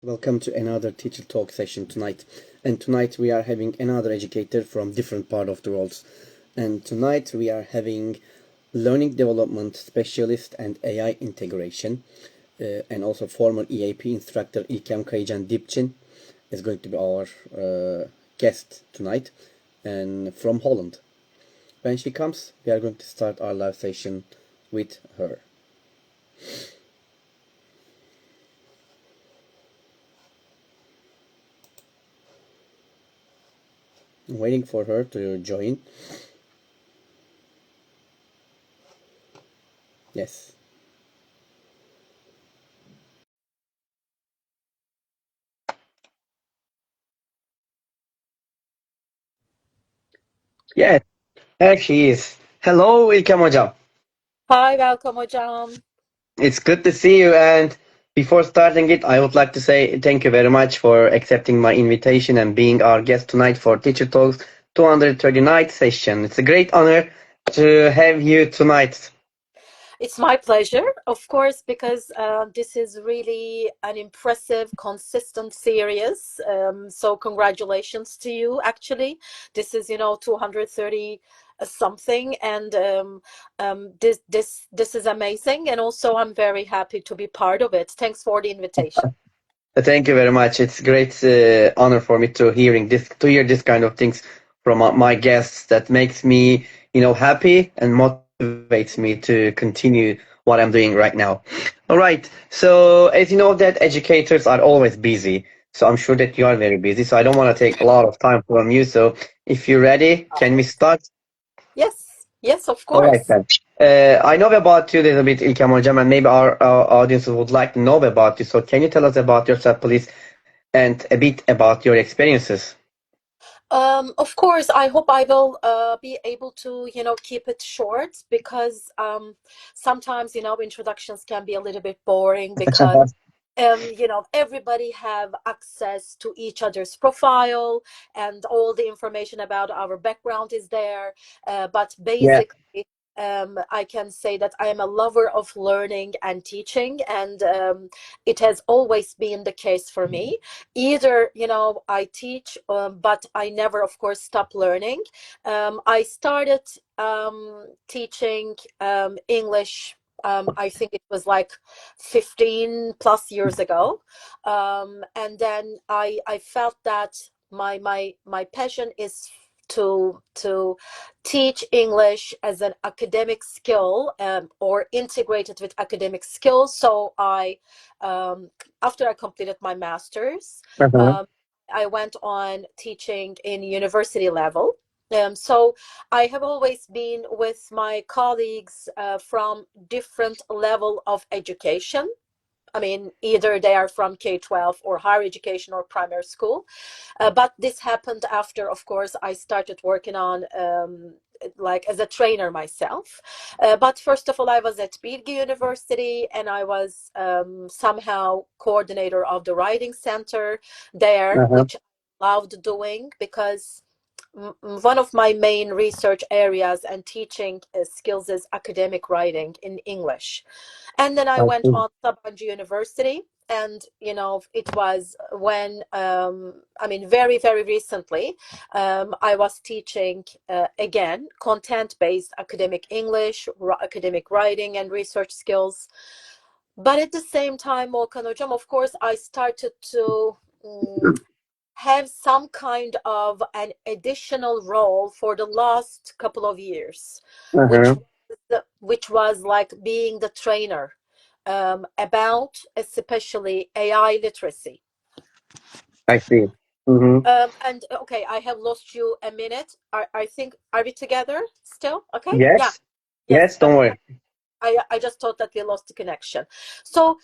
Welcome to another teacher talk session tonight. And tonight we are having another educator from different part of the world. And tonight we are having learning development specialist and AI integration. And also former EAP instructor İlkem Kayıcan Dipcin is going to be our guest tonight, and from Holland. When she comes, we are going to start our live session with her. I'm waiting for her to join. Yes. Yes, there she is. Hello, İlkem Hocam. Hi, welcome hocam. It's good to see you. And before starting it, I would like to say thank you very much for accepting my invitation and being our guest tonight for Teacher Talks 239th session. It's a great honor to have you tonight. It's my pleasure, of course, because this is really an impressive, consistent series. So congratulations to you, actually. This is, 230 something, and this is amazing. And also, I'm very happy to be part of it. Thanks for the invitation. Thank you very much. It's a great honor for me to hear this kind of things from my guests. That makes me, happy and motivates me to continue what I'm doing right now. All right. So as you know that educators are always busy. So I'm sure that you are very busy. So I don't want to take a lot of time from you. So if you're ready, can we start? Yes, of All right course. then. I know about you a little bit, İlkem Hocam, and maybe our audience would like to know about you. So can you tell us about yourself, please, and a bit about your experiences? Of course, I hope I will be able to, keep it short because sometimes, introductions can be a little bit boring because, everybody have access to each other's profile and all the information about our background is there. But Yeah, basically, I can say that I am a lover of learning and teaching, and it has always been the case for me. Either, I teach, but I never, of course, stop learning. I started teaching English. I think it was like 15 plus years ago, and then I felt that my passion is to teach English as an academic skill, or integrated with academic skills. So after I completed my master's, uh-huh. um, I went on teaching in university level. So I have always been with my colleagues from different level of education. I mean, either they are from K-12 or higher education or primary school. But this happened after, of course, I started working on like as a trainer myself. But first of all, I was at Bilgi University, and I was somehow coordinator of the writing center there, Uh-huh. which I loved doing because one of my main research areas and teaching skills is academic writing in English. And then I I went see. on Sabancı University, and it was when I mean, very very recently, I was teaching again content-based academic English, academic writing and research skills. But at the same time, Volkan Hocam, of course, I started to have some kind of an additional role for the last couple of years, Uh-huh. which was like being the trainer about especially AI literacy. I see. Mm-hmm. And okay, I have lost you a minute. I think, are we together still? Okay. Yeah. Yes. Yes. Yes, don't worry. I just thought that we lost the connection. So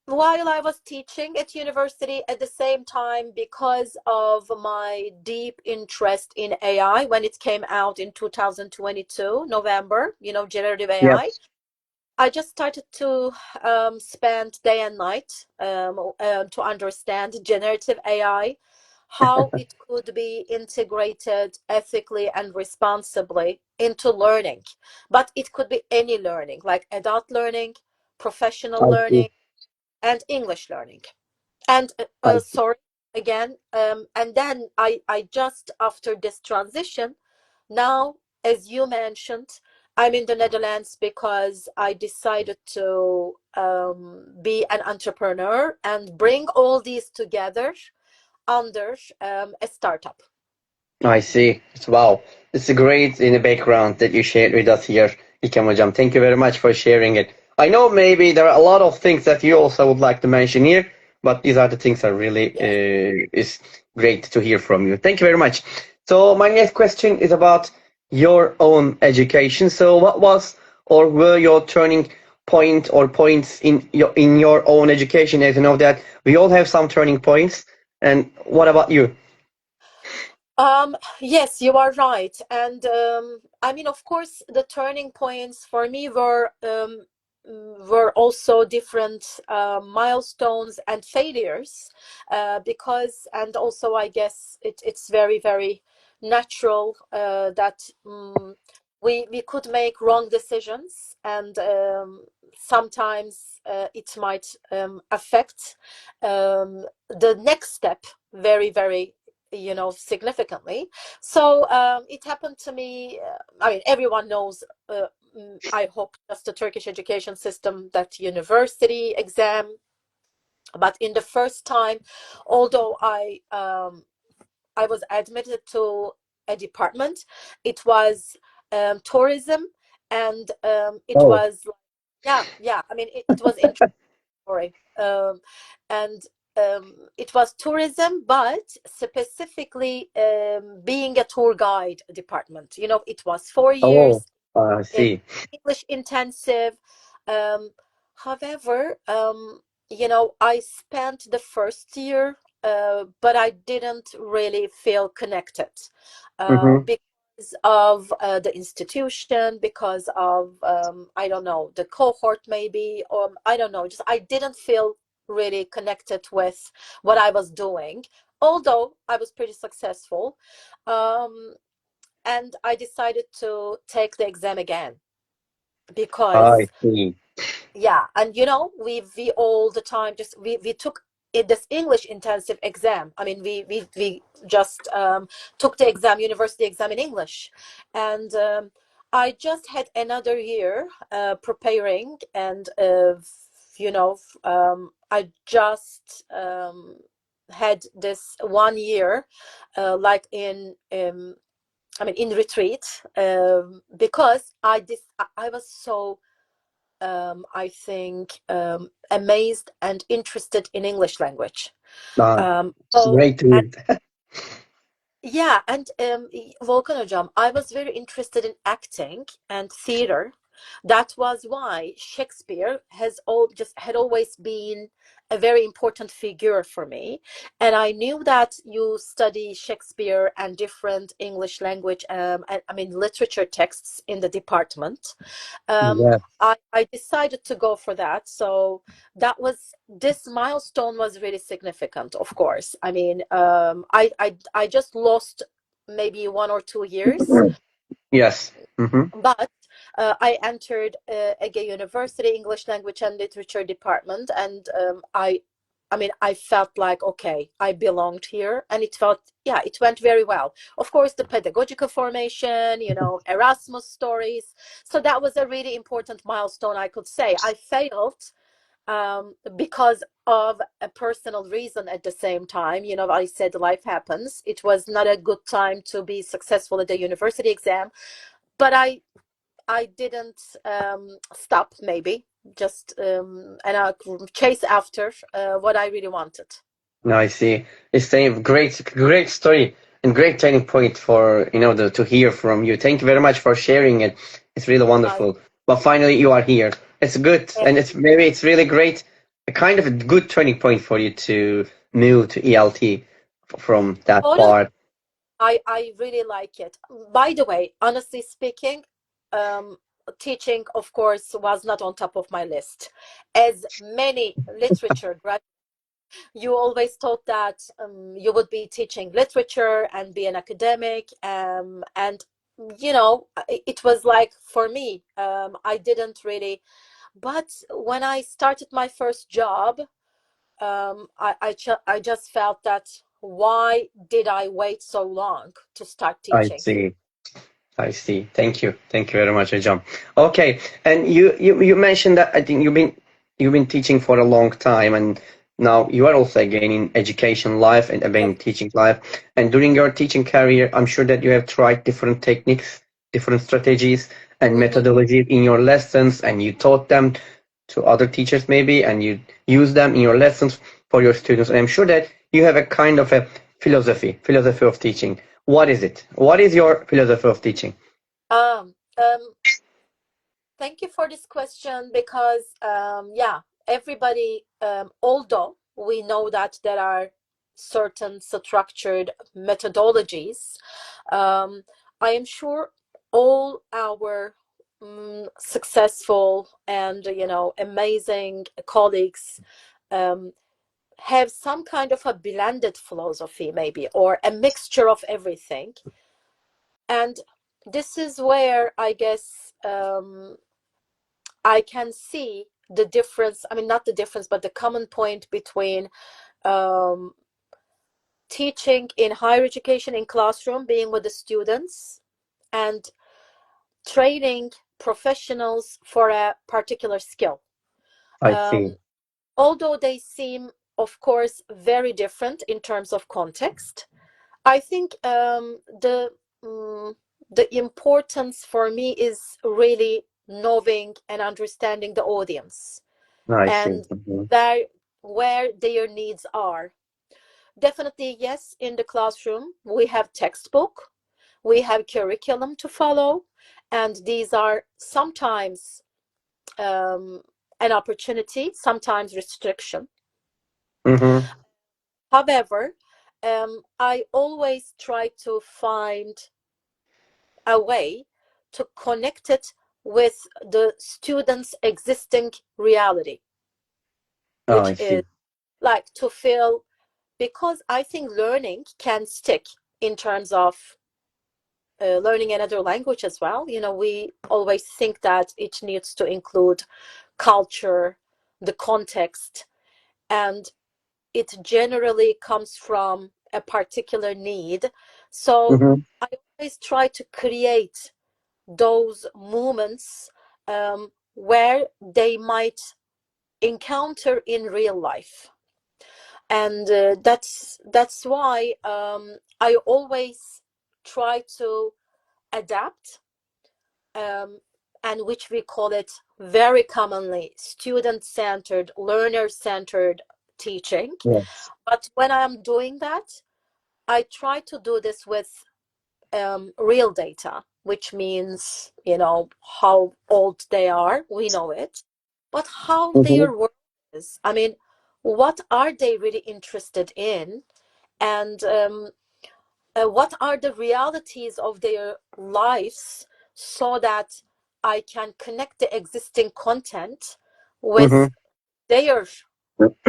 while I was teaching at university, at the same time, because of my deep interest in AI, when it came out in 2022 November, generative AI, Yes. I just started to spend day and night to understand generative AI, how it could be integrated ethically and responsibly into learning. But it could be any learning, like adult learning, professional I see. learning, and English learning. And I sorry again. And then I just after this transition, now, as you mentioned, I'm in the Netherlands because I decided to be an entrepreneur and bring all these together under a startup. I see. Wow. It's a great in the background that you shared with us here, İlkem Hocam. Thank you very much for sharing it. I know maybe there are a lot of things that you also would like to mention here, but these are the things that really Yes. is great to hear from you. Thank you very much. So my next question is about your own education. So what was or were your turning point or points in your own education? As you know that we all have some turning points. And what about you? Yes, you are right. And I mean, of course, the turning points for me were also different milestones and failures, because, and also, I guess it's very, very natural that we could make wrong decisions, and sometimes it might affect the next step very, very significantly. So it happened to me. I mean, everyone knows, I hope, just the Turkish education system, that university exam. But in the first time, although I was admitted to a department, it was tourism, and it Oh. was, yeah. I mean, it was interesting story. And it was tourism, but specifically being a tour guide department. It was 4 years, Oh, I uh, see. English intensive. Um, However, I spent the first year, but I didn't really feel connected Mm-hmm. because of the institution, because of, I don't know, the cohort maybe, or I don't know, just I didn't feel really connected with what I was doing, although I was pretty successful. Um, and I decided to take the exam again I because, see. yeah. And we all the time just we took this English intensive exam. I mean, we just took the exam, university exam in English. And I just had another year preparing, and I just had this 1 year, like in I mean, in retreat, because I was so I think amazed and interested in English language. It's great to And hear. yeah, and Volkan Hocam, I was very interested in acting and theater. That was why Shakespeare had always been a very important figure for me. And I knew that you study Shakespeare and different English language, I mean, literature texts in the department. Yeah. I decided to go for that. So this milestone was really significant, of course. I mean, I just lost maybe 1 or 2 years, Yes. Mm-hmm. but I entered Ege University English Language and Literature department, and I mean, I felt like, okay, I belonged here, and it went very well. Of course, the pedagogical formation, Erasmus stories. So that was a really important milestone, I could say. I failed because of a personal reason at the same time. I said life happens. It was not a good time to be successful at the university exam, but I didn't stop, maybe, just and I chase after what I really wanted. No, I see. It's a great story and great turning point for to hear from you. Thank you very much for sharing it. It's really I wonderful. But finally, you are here. It's good, and it's really great. A kind of a good turning point for you to move to ELT from that totally. part. I really like it. By the way, honestly speaking, um, teaching, of course, was not on top of my list. As many literature graduates, you always thought that you would be teaching literature and be an academic, and it was like, for me, I didn't really. But when I started my first job, I just felt that why did I wait so long to start I teaching? see. I see. Thank you. Thank you very much, Ecem. Okay, and you mentioned that I think you've been teaching for a long time, and now you are also again in education life and again Yes. in teaching life. And during your teaching career, I'm sure that you have tried different techniques, different strategies and Mm-hmm. methodologies in your lessons, and you taught them to other teachers maybe, and you use them in your lessons for your students. And I'm sure that you have a kind of a philosophy of teaching. What is it? What is your philosophy of teaching? Um, um, Thank you for this question because, yeah, everybody, although we know that there are certain structured methodologies, um, I am sure all our successful and, amazing colleagues um, have some kind of a blended philosophy, maybe, or a mixture of everything. And this is where I guess I can see the difference. I mean, not the difference, but the common point between um, teaching in higher education in classroom, being with the students, and training professionals for a particular skill. I see. Um, Although they seem, of course, very different in terms of context, I think um, the importance for me is really knowing and understanding the audience I see. and where their needs are. Definitely, yes, in the classroom, we have textbook, we have curriculum to follow, and these are sometimes um, an opportunity, sometimes restriction. Mm-hmm. However, I always try to find a way to connect it with the student's existing reality, Oh, which I is see. like to feel, because I think learning can stick in terms of learning another language as well. We always think that it needs to include culture, the context, and it generally comes from a particular need. So Mm-hmm. I always try to create those moments where they might encounter in real life. And that's why I always try to adapt, um, and which we call it very commonly student-centered, learner-centered teaching. Yes. But when I'm doing that, I try to do this with real data, which means, how old they are, we know it, but how Mm-hmm. their work is. I mean, what are they really interested in? And what are the realities of their lives so that I can connect the existing content with their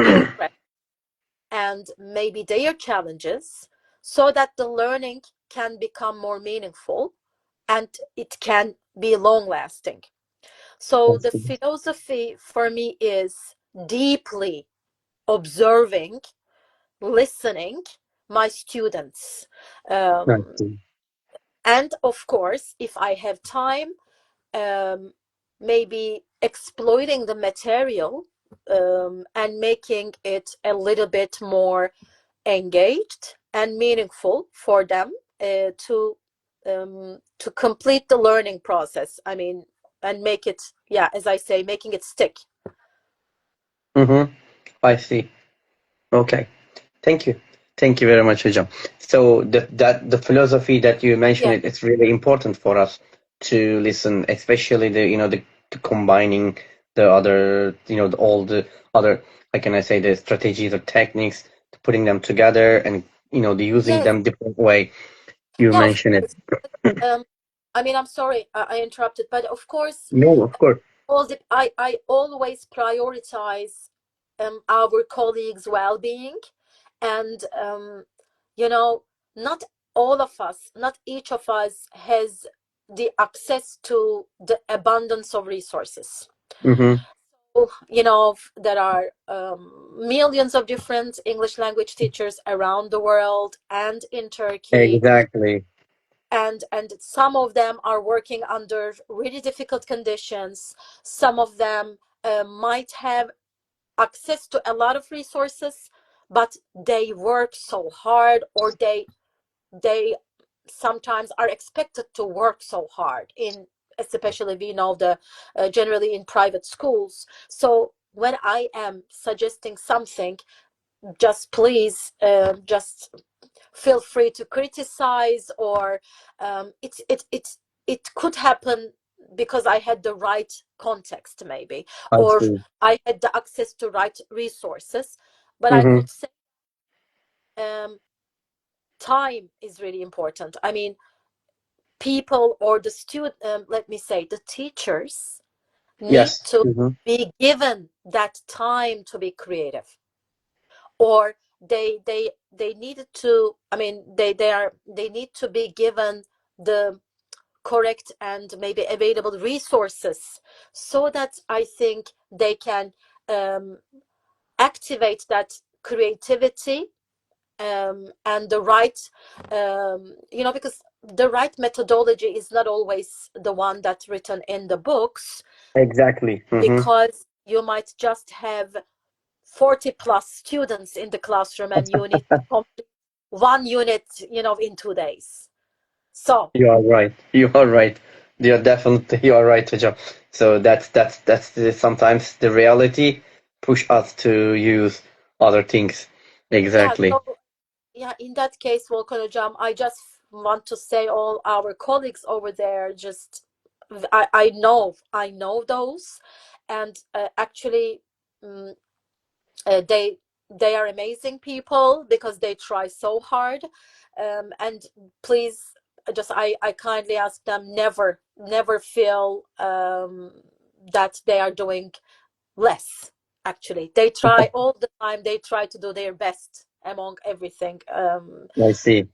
interest and maybe their challenges so that the learning can become more meaningful and it can be long lasting. So the Mm-hmm. philosophy for me is deeply observing, listening my students. I Um, see. and of course, if I have time, um, maybe exploiting the material and making it a little bit more engaged and meaningful for them to complete the learning process. I mean, and make it, yeah, as I say, making it stick. Mm-hmm. I see. Okay. Thank you. Thank you very much, Hujam. So the philosophy that you mentioned, Yeah. it's really important for us to listen, especially the combining the other, all the other, how can I say, the strategies or techniques, putting them together and the using Yes. them different way. You Yeah, of mentioned it. course. um I mean, I'm sorry, I interrupted, but of course, No, of course. I always prioritize our colleagues' well-being, and you know, not all of us, not each of us has the access to the abundance of resources. Mm-hmm. you know, there are millions of different English language teachers around the world and in Turkey, Exactly. and some of them are working under really difficult conditions. Some of them might have access to a lot of resources, but they work so hard, or they sometimes are expected to work so hard in, especially we know the generally in private schools. So when I am suggesting something, just please just feel free to criticize, or it could happen because I had the right context, maybe, I or see. I had the access to right resources. But I Mm-hmm. would say time is really important. I mean, people or the student, let me say, the teachers need Yes. to Mm-hmm. be given that time to be creative, or they needed to, I mean, they need to be given the correct and maybe available resources, so that I think they can um, activate that creativity, and the right, you know, because the right methodology is not always the one that's written in the books, Exactly. Mm-hmm. because you might just have 40 plus students in the classroom and you need to complete one unit, you know, in 2 days. So You are right. You are right. You're definitely you are right, hocam. So sometimes the reality push us to use other things. yeah, Exactly. so yeah, in that case, Volkan Hocam, I just want to say all our colleagues over there, just I know those, and actually, um, they are amazing people because they try so hard, and please, just I kindly ask them, never feel that they are doing less. Actually, they try all the time, they try to do their best among everything. I see.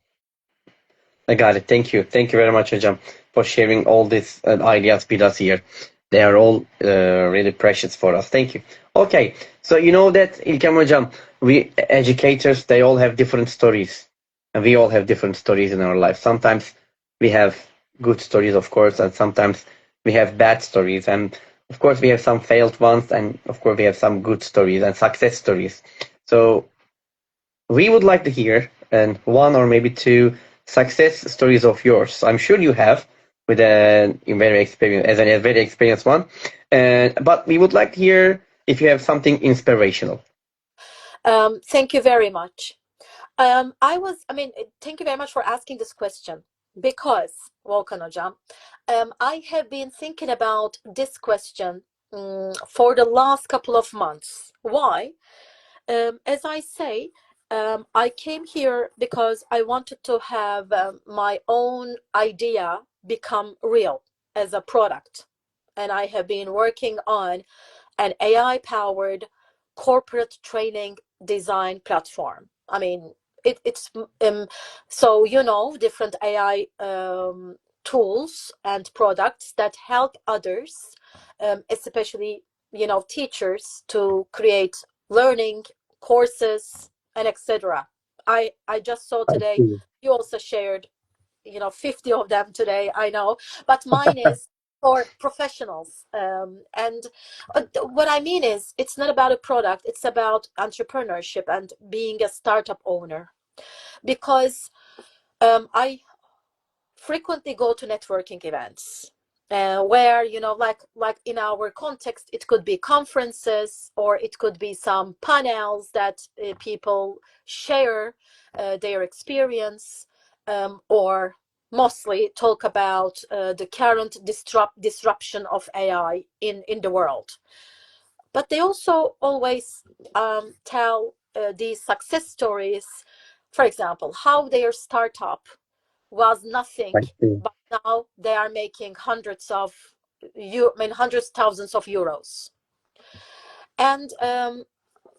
I got it. Thank you. Thank you very much, hocam, for sharing all these ideas with us here. They are all really precious for us. Thank you. Okay, so you know that İlkem hocam, we educators, they all have different stories, and we all have different stories in our life. Sometimes we have good stories, of course, and sometimes we have bad stories, and of course we have some failed ones, and of course we have some good stories and success stories. So we would like to hear one or maybe two success stories of yours. I'm sure you have with a very experienced one. But we would like to hear if you have something inspirational. Thank you very much. I mean, thank you very much for asking this question, because, Volkan Hocam, I have been thinking about this question for the last couple of months. Why? As I say, I came here because I wanted to have my own idea become real as a product. And I have been working on an AI powered corporate training design platform. I mean, it's so, you know, different AI tools and products that help others, especially, you know, teachers, to create learning courses and etc. I just saw I today see. you also shared, you know, 50 of them today, I know, but mine is for professionals. And what I mean is, it's not about a product, it's about entrepreneurship and being a startup owner. Because I frequently go to networking events, where, you know, like in our context, it could be conferences, or it could be some panels that people share their experience, or mostly talk about the current disruption of AI in the world. But they also always tell these success stories. For example, how their startup was nothing, I see. but now they are making hundreds thousands of euros. And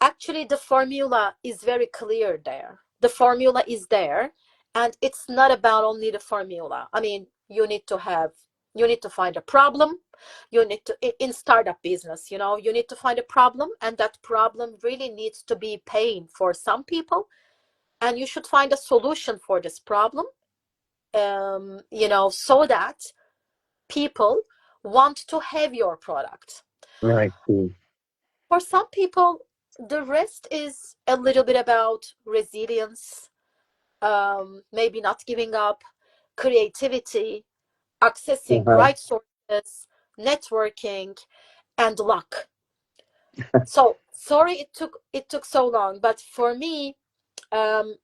actually, the formula is very clear there. The formula is there, and it's not about only the formula. I mean, you need to find a problem, You need to, in startup business, you know, you need to find a problem, and that problem really needs to be pain for some people, and you should find a solution for this problem, you know, so that people want to have your product. I see. For some people, the rest is a little bit about resilience, maybe not giving up, creativity, accessing Uh-huh. right sources, networking, and luck. So sorry it took so long, but for me, um,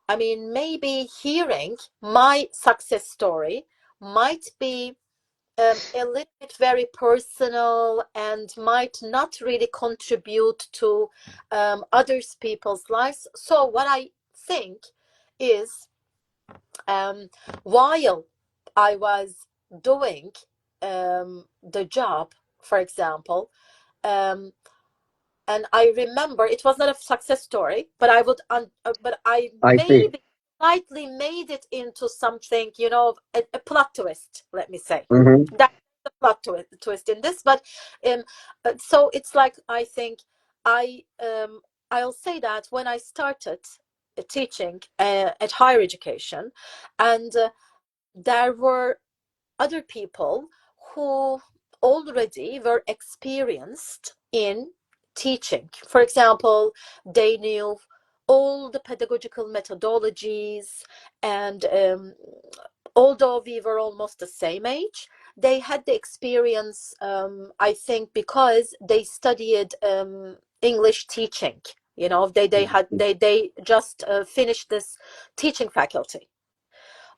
I mean, maybe hearing my success story might be a little bit very personal and might not really contribute to others people's lives. So what I think is, while I was doing the job, for example, um, and I remember it was not a success story, but but I I see. maybe slightly made it into something, you know, a plot twist. Let me say Mm-hmm. that's the plot twist in this. But um, so it's like, I think I I'll say that when I started teaching at higher education, and there were other people who already were experienced in teaching. For example, they knew all the pedagogical methodologies, and although we were almost the same age, they had the experience, I think, because they studied English teaching. You know, they just finished this teaching faculty.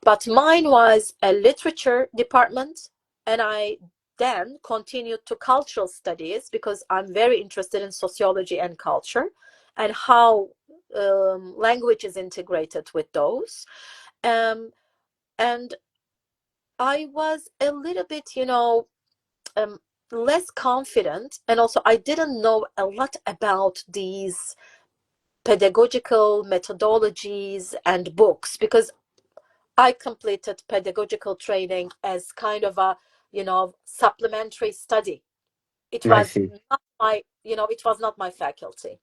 But mine was a literature department, and I then continued to cultural studies because I'm very interested in sociology and culture and how language is integrated with those. Um, and I was a little bit, you know, less confident, and also I didn't know a lot about these pedagogical methodologies and books, because I completed pedagogical training as kind of a, you know, supplementary study. It I was see. not my, you know, it was not my faculty.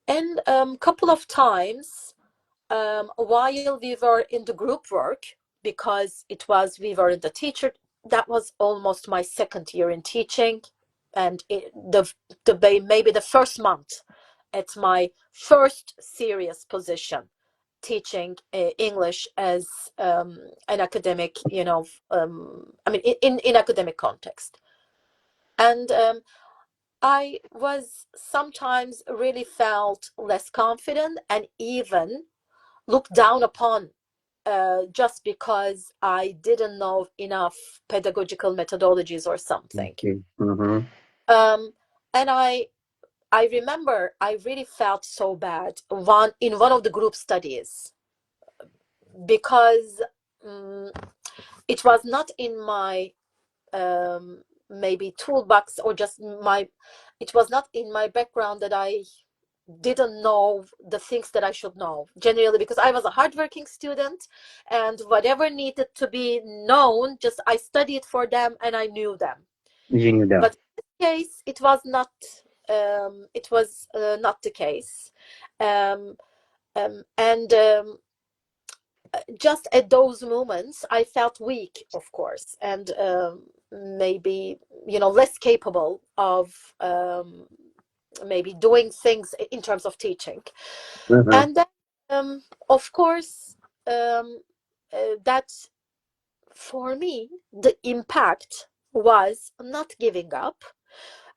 And a couple of times, while we were in the group work, because we were in the teacher, that was almost my second year in teaching, and maybe the first month at my first serious position, teaching English as an academic, you know, I mean, in academic context. And I was sometimes really felt less confident and even looked down upon, just because I didn't know enough pedagogical methodologies or something. Mm-hmm. Um, and I remember I really felt so bad in one of the group studies, because um, it was not in my maybe toolbox, or just it was not in my background that I didn't know the things that I should know, generally because I was a hardworking student, and whatever needed to be known, just I studied for them and I knew them. You knew that. But in this case, it was not. It was not the case, um, and just at those moments I felt weak, of course, and maybe, you know, less capable of maybe doing things in terms of teaching. Uh-huh. And then of course, that for me the impact was not giving up,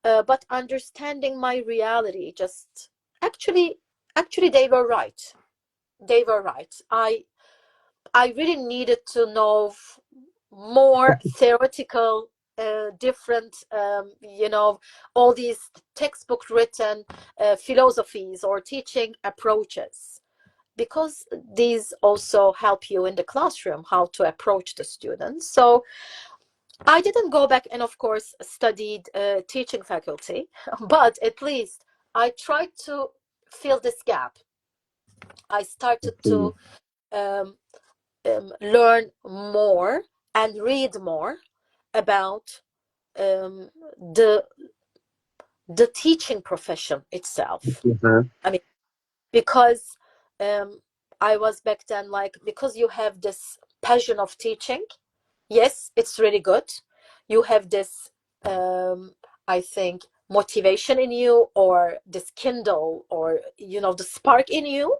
but understanding my reality. Just actually actually they were right. I really needed to know more theoretical, different, you know, all these textbook written philosophies or teaching approaches, because these also help you in the classroom how to approach the students. So I didn't go back and, of course, studied teaching faculty, but at least I tried to fill this gap. I started Mm. to learn more and read more, about the teaching profession itself. Mhm. I mean, because I was back then like, because you have this passion of teaching, yes, it's really good. You have this, I think, motivation in you, or this kindle, or the spark in you.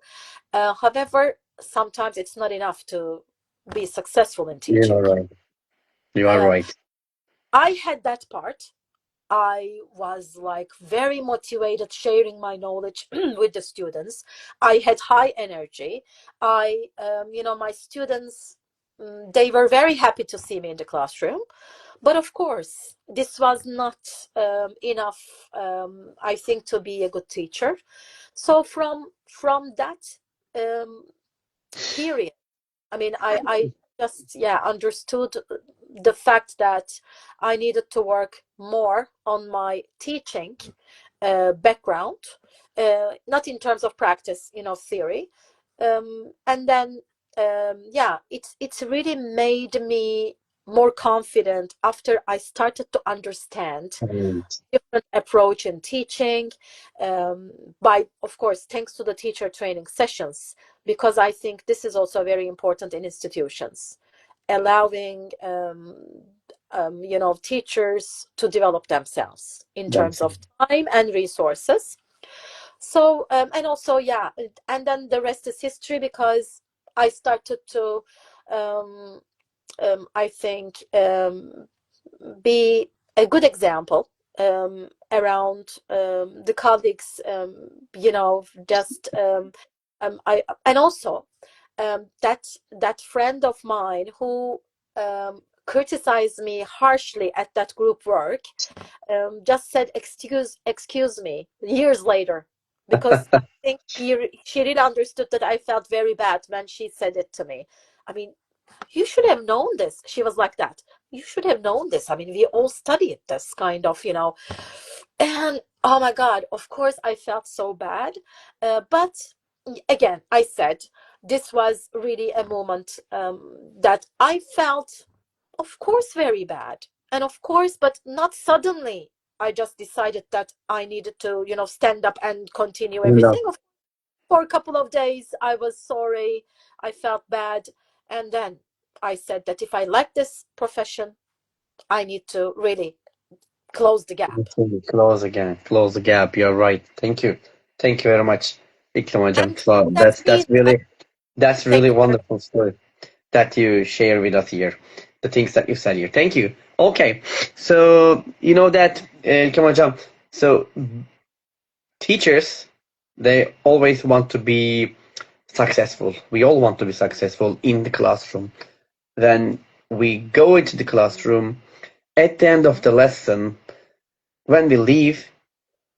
However, sometimes it's not enough to be successful in You teaching. are right. You are Uh, right. I had that part. I was like very motivated sharing my knowledge with the students. I had high energy. My students, they were very happy to see me in the classroom. But of course, this was not enough, I think, to be a good teacher. So from that period, I mean, I just, yeah, understood the fact that I needed to work more on my teaching background, not in terms of practice, theory. And then, yeah, it's really made me more confident after I started to understand Mm. different approach in teaching, by, of course, thanks to the teacher training sessions, because I think this is also very important in institutions, allowing teachers to develop themselves in terms That's of time and resources. So and also, yeah, and then the rest is history, because I started to um, I think, be a good example around the colleagues, just I and also that friend of mine who criticized me harshly at that group work, just said, excuse me, years later, because I think she really understood that I felt very bad when she said it to me. I mean, you should have known this. She was like that. You should have known this. I mean, we all studied this kind of, and oh my God, of course I felt so bad. But again, I said, this was really a moment that I felt, of course, very bad. And of course, but not suddenly. I just decided that I needed to, stand up and continue enough. everything. For a couple of days, I was sorry. I felt bad. And then I said that if I like this profession, I need to really close the gap. Close again. Close the gap. You're right. Thank you. Thank you very much, İlkem hocam. And So that's that's been, I really thank you very wonderful story that you share with us here. The things that you said here. Thank you. Okay. So you know that İlkem hocam. So teachers, they always want to be successful. We all want to be successful in the classroom. Then we go into the classroom. At the end of the lesson, when we leave,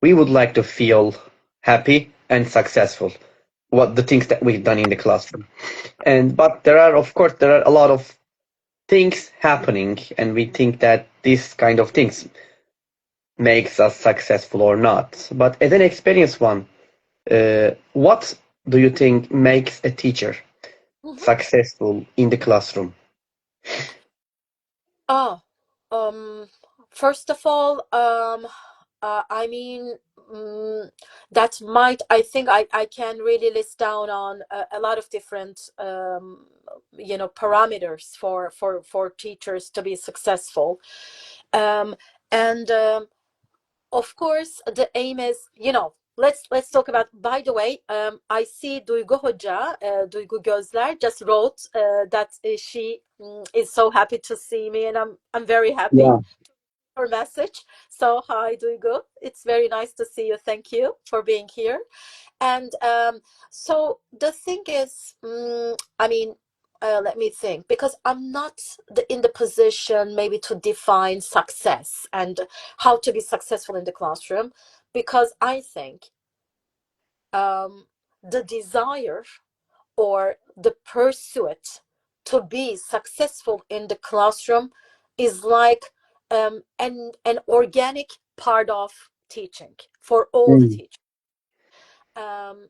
we would like to feel happy and successful. What the things that we've done in the classroom. And but there are, of course, there are a lot of things happening, and we think that this kind of things makes us successful or not. But as an experienced one, what do you think makes a teacher much. successful in the classroom? Oh, um, first of all, I mean, that might, I think I can really list down on a lot of different, parameters for teachers to be successful. Um, and of course, the aim is, let's talk about, by the way, I see Duygu Hoca, Duygu Gözler just wrote that she is so happy to see me, and I'm very happy. Yeah. Her message. So hi Duygu, it's very nice to see you. Thank you for being here. And so the thing is, I mean, let me think, because I'm not in the position maybe to define success and how to be successful in the classroom, because I think the desire or the pursuit to be successful in the classroom is like an organic part of teaching for all the Mm. teachers. Um,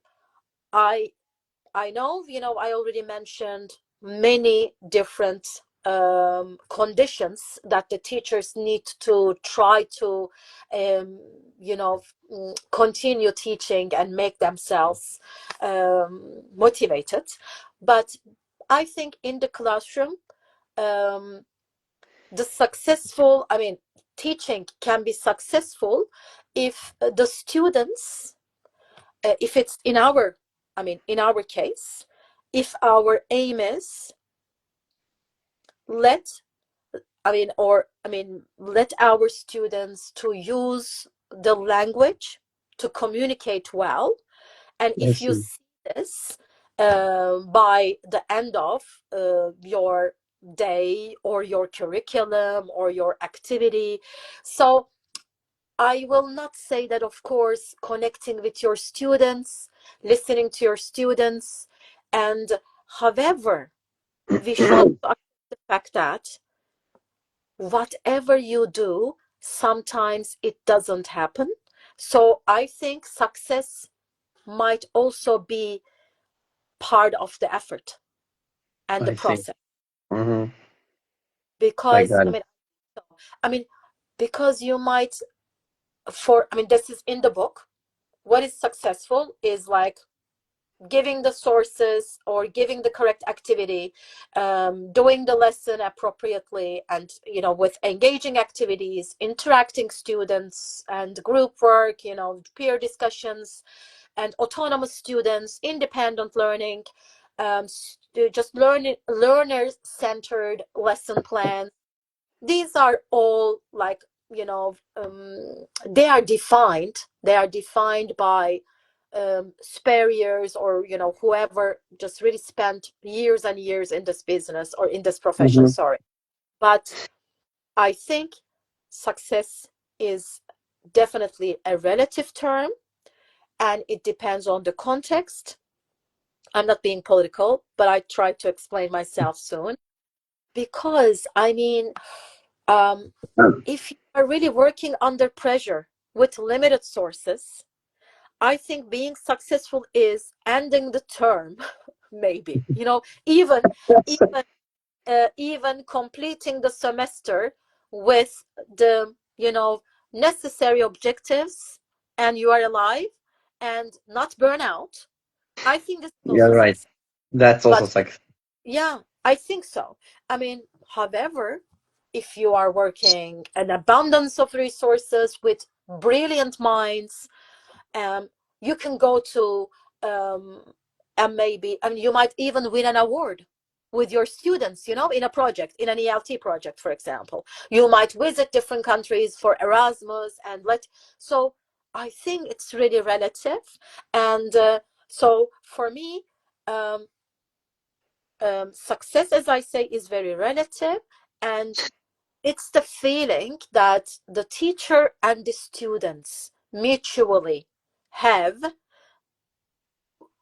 I I know, I already mentioned many different conditions that the teachers need to try to continue teaching and make themselves motivated. But I think in the classroom, the successful, teaching can be successful if the students, if it's in our case, if our aim is let our students to use the language to communicate well. And if you see this by the end of your day or your curriculum or your activity. So I will not say that, of course, connecting with your students, listening to your students, and however, we should also accept the fact that whatever you do, sometimes it doesn't happen. So I think success might also be part of the effort and the process. Mm-hmm. Because because you might this is in the book. What is successful is like giving the sources or giving the correct activity, doing the lesson appropriately, and with engaging activities, interacting students and group work, peer discussions, and autonomous students, independent learning, just learner-centered lesson plans. These are all like they are defined by superiors or whoever just really spent years and years in this business or in this profession. Mm-hmm. Sorry, but I think success is definitely a relative term, and it depends on the context. I'm not being political, but I try to explain myself soon, because if you are really working under pressure with limited sources, I think being successful is ending the term, maybe, even even completing the semester with the necessary objectives, and you are alive and not burn out. I think this is also Right. success. That's also But success. yeah, I think so. However, if you are working an abundance of resources with brilliant minds, you can go to and maybe you might even win an award with your students, in a project, in an ELT project, for example. You might visit different countries for Erasmus so I think it's really relative. And so for me, success, as I say, is very relative, and it's the feeling that the teacher and the students mutually have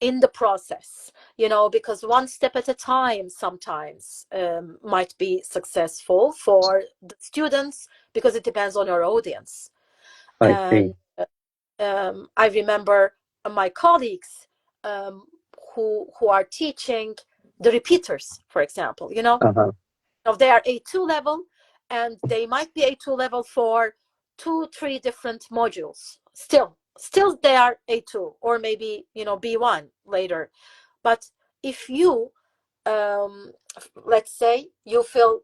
in the process, because one step at a time sometimes might be successful for the students, because it depends on your audience. I see. And I remember my colleagues who are teaching the repeaters, for example, Uh-huh. they are A2 level, and they might be A2 level for 2-3 different modules. Still they are A2, or maybe B1 later. But if you let's say you feel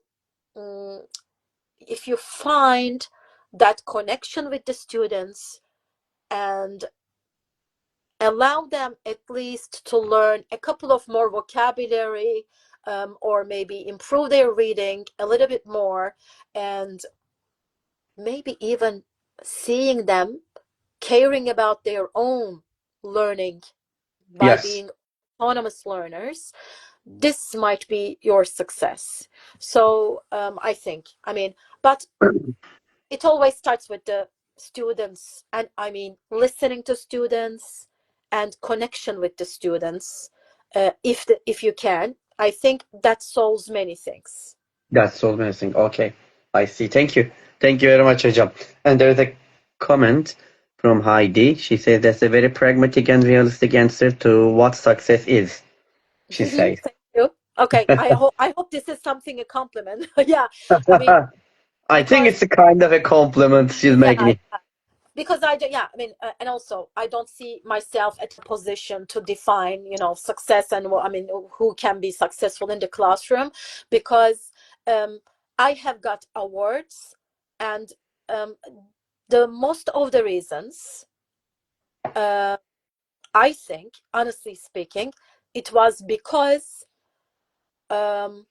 if you find that connection with the students and allow them at least to learn a couple of more vocabulary, or maybe improve their reading a little bit more, and maybe even seeing them caring about their own learning by Yes. being autonomous learners, this might be your success. So I think, but it always starts with the students, and listening to students and connection with the students. If you can, I think that solves many things. That's all missing. Okay. I see. Thank you. Thank you very much, Hocam. And there's a comment from Heidi. She says that's a very pragmatic and realistic answer to what success is, she says. Thank you. Okay, I hope this is something a compliment. Yeah, I mean, I think because it's a kind of a compliment she's making yeah, me. because yeah, I mean, and also I don't see myself at a position to define, success and I mean, who can be successful in the classroom, because um, I have got awards, and um, the most of the reasons, uh, I think, honestly speaking, it was because um,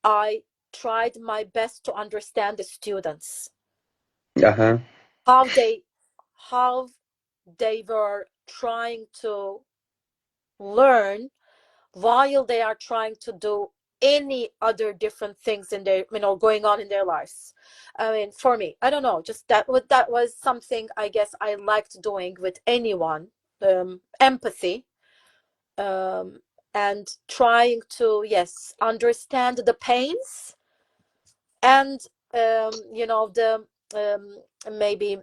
I tried my best to understand the students, Uh-huh. how they were trying to learn while they are trying to do any other different things in their, going on in their lives. I mean, for me, I don't know, just that was something I guess I liked doing with anyone. Empathy, um, and trying to, yes, understand the pains, and the maybe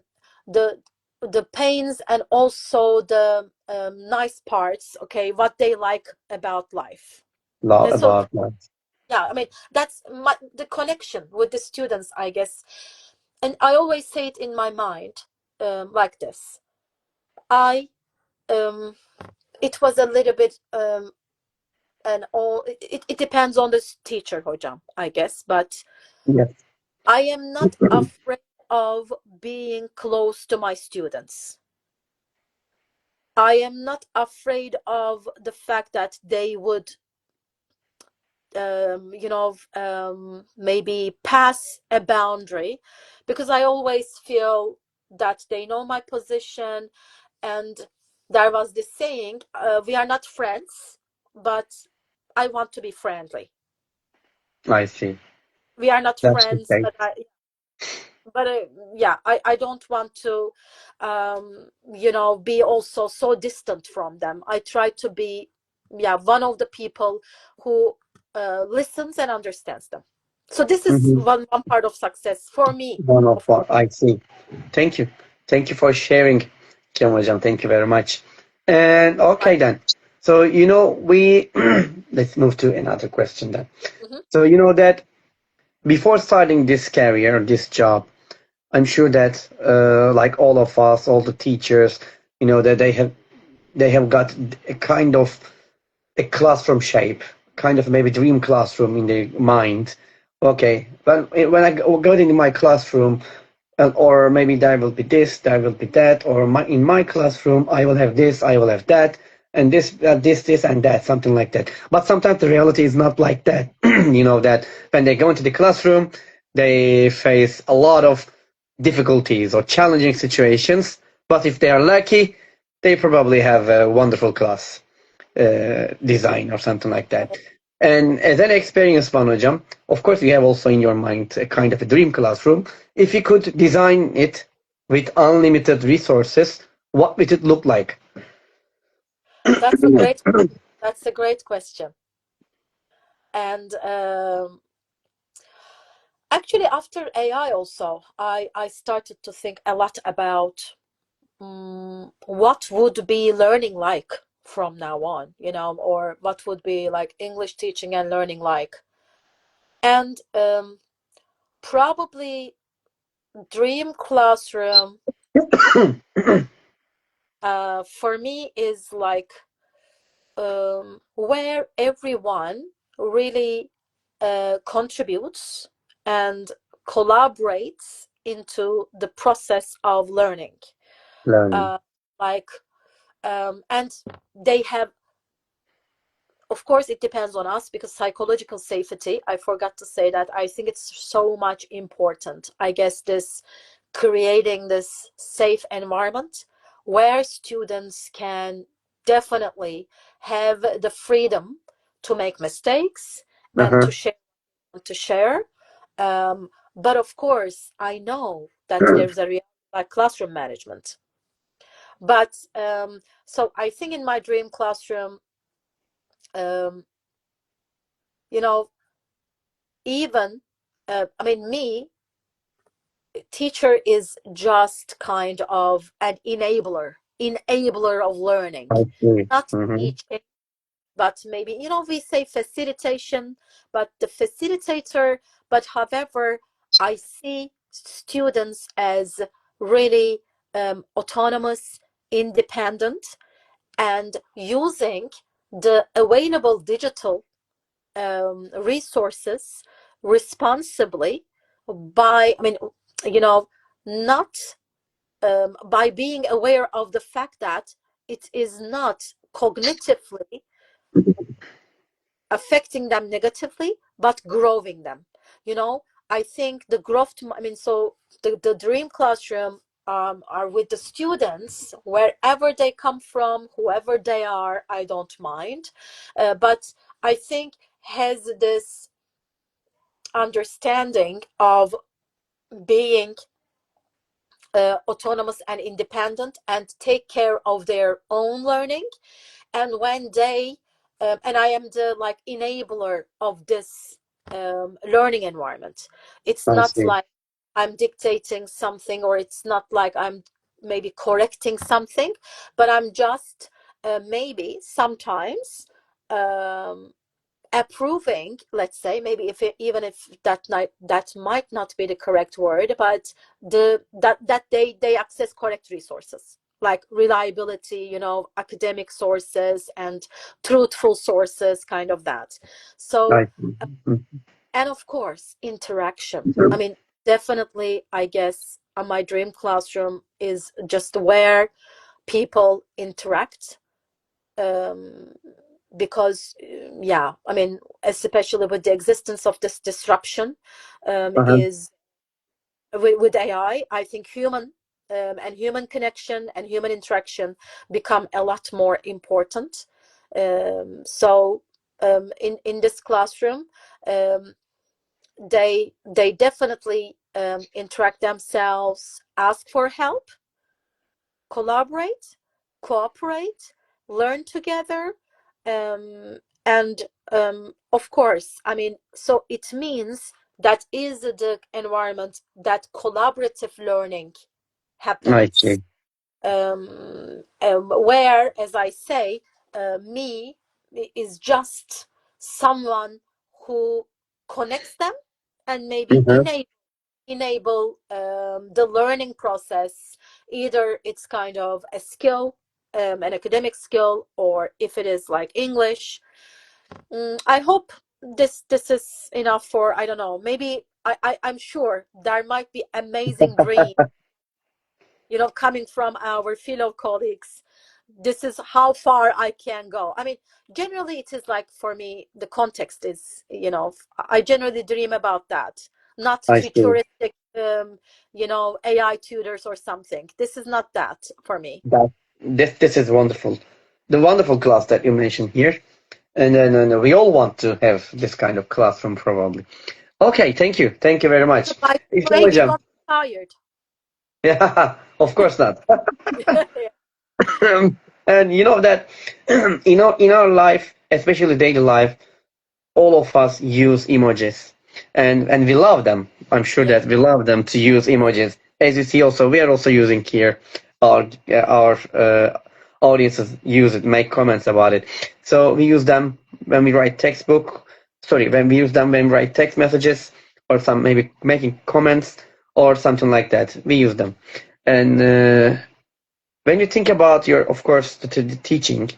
the pains, and also the nice parts, okay, what they like about life. Lot And so, about that. yeah, I mean, that's the connection with the students, I guess. And I always say it in my mind, like this. I um it was a little bit, and all it depends on the teacher, hocam, I guess, but Yes. I am not afraid of being close to my students. I am not afraid of the fact that they would, maybe pass a boundary, because I always feel that they know my position. And there was this saying, we are not friends, but I want to be friendly. I see. We are not That's the friends, case. but yeah, I don't want to, be also so distant from them. I try to be, yeah, one of the people who listens and understands them. So this is Mm-hmm. one part of success for me, One of of what course. I see. Thank you. Thank you for sharing, Kim Hocam. Thank you very much. And okay Right. then. So we let's move to another question then. Hmm. So you know that before starting this career, this job, I'm sure that like all of us, all the teachers, that they have got a kind of a classroom shape, kind of maybe dream classroom in their mind. Okay, when I go into my classroom, or maybe there will be this, there will be that, or in my classroom I will have this, I will have that, and this, and that, something like that. But sometimes the reality is not like that. That when they go into the classroom, they face a lot of difficulties or challenging situations. But if they are lucky, they probably have a wonderful class design or something like that. And as an experienced one, hocam, of course, you have also in your mind a kind of a dream classroom. If you could design it with unlimited resources, what would it look like? That's a great that's a great question. And actually, after AI also, I started to think a lot about, what would be learning like from now on, or what would be like English teaching and learning like. And probably dream classroom, for me, is like, where everyone really contributes and collaborates into the process of learning. Learning. Uh, like, and they have, of course, it depends on us, because psychological safety, I forgot to say that, I think it's so much important, I guess, this creating this safe environment where students can definitely have the freedom to make mistakes and Uh-huh. to share. um, but of course, I know that there's a reality like classroom management. But so I think in my dream classroom, um, you know even, I mean, me, teacher is just kind of an enabler of learning, I see. not Mm-hmm. teaching, but maybe, you know, we say facilitation, but the facilitator, but however, I see students as really autonomous, independent, and using the available digital resources responsibly by, I mean, you know, not by being aware of the fact that it is not cognitively affecting them negatively, but growing them. You know, I think the growth, I mean, so the dream classroom are with the students wherever they come from, whoever they are, I don't mind. But I think has this understanding of being autonomous and independent and take care of their own learning. And when they and I am the like enabler of this learning environment. It's I not see. like I'm dictating something, or it's not like I'm maybe correcting something, but I'm just maybe sometimes um, approving, let's say, maybe if it, even if that might not be the correct word, but that they access correct resources like reliability, you know, academic sources and truthful sources, kind of that. So, I see. Mhm. and of course interaction, I mean, definitely, I guess my dream classroom is just where people interact, um, because yeah, I mean, especially with the existence of this disruption, Uh-huh. is with AI, I think human and human connection and human interaction become a lot more important. So in this classroom, um, they definitely interact themselves, ask for help, collaborate, cooperate, learn together, and of course, I mean, so it means that is the environment that collaborative learning I happens, see. where, as I say, me is just someone who connects them and maybe Mhm. enable the learning process. Either it's kind of a skill, an academic skill, or if it is like English. I hope this is enough for, I don't know, maybe I'm sure there might be amazing dream, you know, coming from our fellow colleagues. This is how far I can go. I mean, generally it is like, for me, the context is, you know, I generally dream about that, not I see. futuristic, you know, AI tutors or something. This is not that for me. That this is wonderful. The wonderful class that you mentioned here. And then we all want to have this kind of classroom probably. Okay, thank you. Thank you very So much. by the İlkem way, you hocam. don't get tired. Yeah, of course not. And you know that in our life, especially daily life, all of us use emojis, and we love them. I'm sure Yeah. that we love them to use emojis. As you see, also we are also using here. Our audiences use it, make comments about it. So we use them when we write textbook. Sorry, when we use them when we write text messages, or some maybe making comments or something like that. We use them, and when you think about your, of course, the teaching,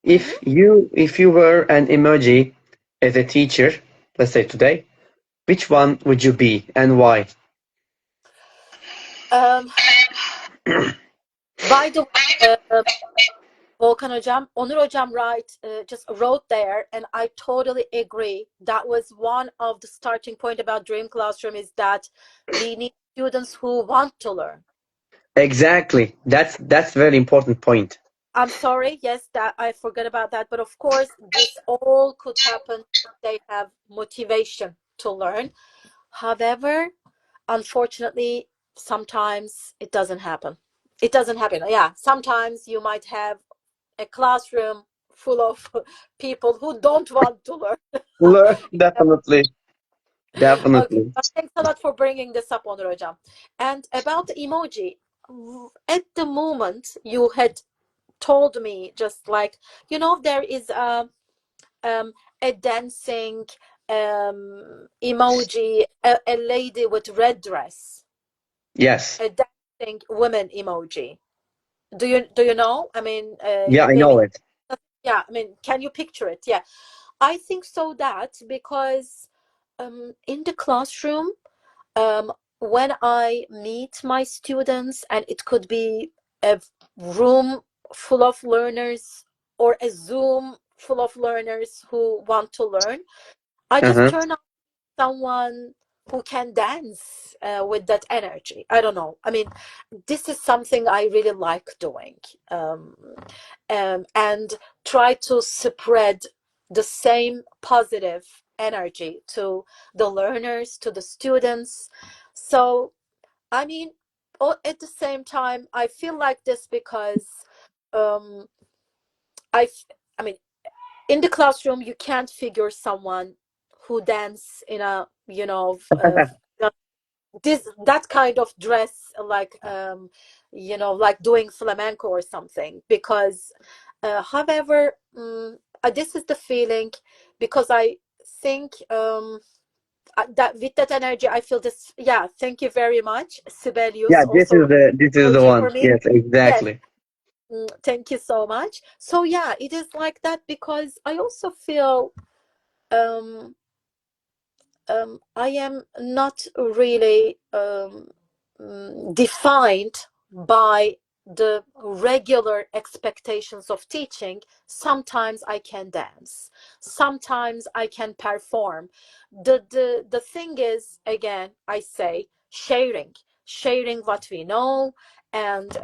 Mhm. if you were an emoji as a teacher, let's say today, which one would you be and why? um, by the way, Volkan hocam, Onur hocam just wrote there, and I totally agree. That was one of the starting point about Dream Classroom, is that we need students who want to learn. Exactly. That's a very important point. I'm sorry, yes, that I forgot about that, but of course, this all could happen if they have motivation to learn. However, unfortunately, sometimes it doesn't happen. It doesn't happen. Yeah, sometimes you might have a classroom full of people who don't want to learn. Definitely, Okay, definitely. but thanks a lot for bringing this up, Onur hocam. And about the emoji, at the moment you had told me, just like, you know, there is a a dancing emoji, a lady with red dress, Yes. a dancing woman emoji. Do you know? I mean, Yeah, I know maybe, it. yeah. I mean, can you picture it? Yeah, I think so that because in the classroom, when I meet my students, and it could be a room full of learners or a Zoom full of learners who want to learn, I just Uh-huh. turn on someone who can dance with that energy. I don't know. I mean, this is something I really like doing, um, and try to spread the same positive energy to the learners, to the students. So, I mean, at the same time, I feel like this because um, I, I mean, in the classroom, you can't figure someone who dance in a, this that kind of dress, like like doing flamenco or something, because however, this is the feeling, because I think that with that energy I feel this. Yeah, thank you very much, Yeah, Sibelius, this also is the emoji for one. me. Yes, Yes. exactly. Thank you so much. So yeah, it is like that because I also feel um I am not really defined by the regular expectations of teaching. Sometimes I can dance, sometimes I can perform. The thing is, again, I say sharing what we know, and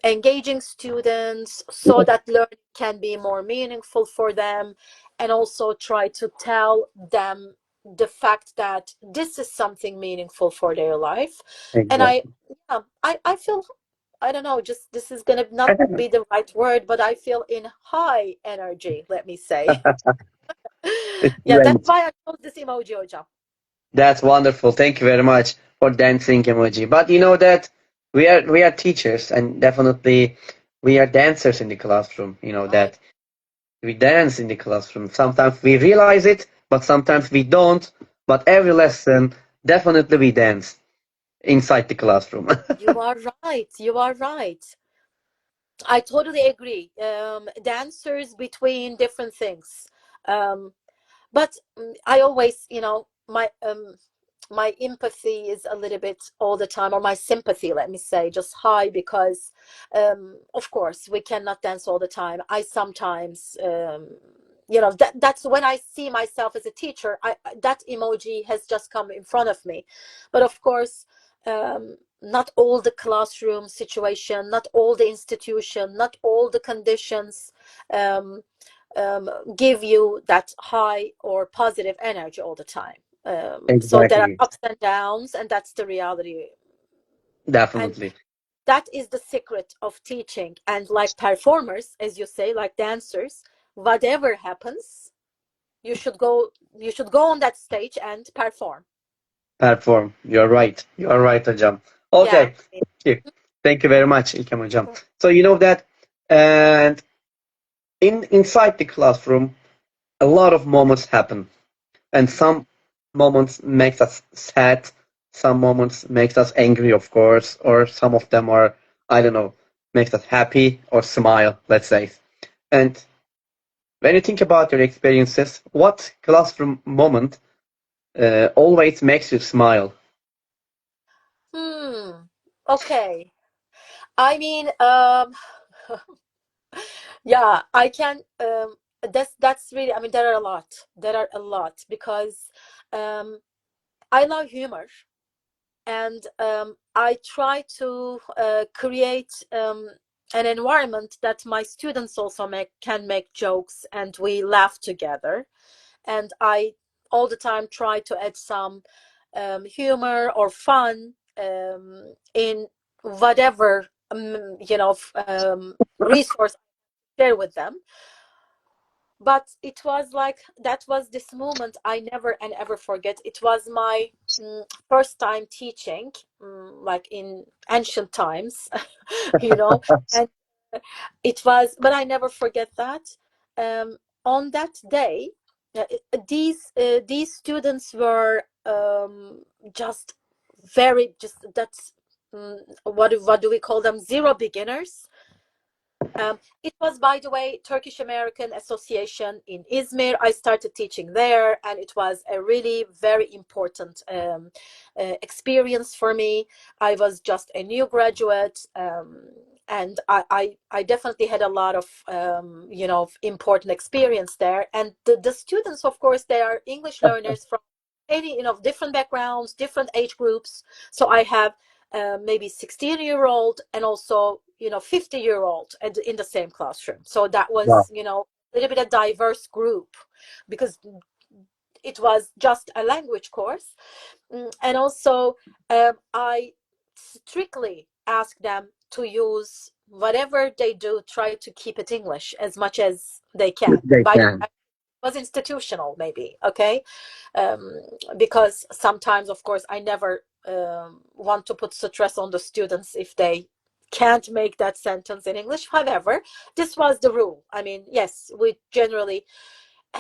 engaging students so that learning can be more meaningful for them, and also try to tell them the fact that this is something meaningful for their life. And Exactly. yeah, I feel, I don't know, just this is gonna not be the right word, but I feel in high energy, let me say. It's Yeah, that's great. why I chose this emoji, hocam. That's wonderful. Thank you very much for dancing emoji. But you know that we are teachers, and definitely we are dancers in the classroom. You know Right. that we dance in the classroom. Sometimes we realize it, but sometimes we don't. But every lesson, definitely we dance inside the classroom. You are right. You are right. I totally agree. Dancers between different things. Um, but I always, my empathy is a little bit all the time, or my sympathy, let me say, just high, because of course we cannot dance all the time. I sometimes that's when I see myself as a teacher, that emoji has just come in front of me. But of course, not all the classroom situation, not all the institution, not all the conditions um, give you that high or positive energy all the time. So there are Exactly. ups and downs, and that's the reality. And Definitely. that is the secret of teaching. And like performers, as you say, like dancers, whatever happens, you should go on that stage and perform. Perform. You're right. You're right, Hocam. Yeah. Okay. Thank you. Thank you very much, İlkem Hocam. So you know that, and inside the classroom, a lot of moments happen, and some moments makes us sad, some moments makes us angry, of course, or some of them are, I don't know, makes us happy or smile, let's say. And when you think about your experiences, what classroom moment always makes you smile? Hmm. Okay. I mean, yeah, I can. That's really. I mean, there are a lot. There are a lot because um, I love humor, and I try to create an environment that my students also can make jokes, and we laugh together. And I all the time try to add some humor or fun in whatever resource I share with them. But it was like, that was this moment I never and ever forget. It was my first time teaching, like in ancient times, you know. And it was, but I never forget that. on that day, these students were just very just that's what do we call them, zero beginners. It was, by the way, Turkish American Association in Izmir. I started teaching there, and it was a really very important experience for me. I was just a new graduate, and I definitely had a lot of important experience there. And the students, of course, they are English learners from any different backgrounds, different age groups. So I have maybe 16-year-old and also 50-year-old in the same classroom. So that was Wow. a little bit a diverse group, because it was just a language course. And also I strictly asked them to use whatever they do, try to keep it English as much as they can. They By the way, can. it was institutional, maybe, okay? Because sometimes, of course, I never want to put stress on the students if they can't make that sentence in English. However, this was the rule. I mean, yes, we generally.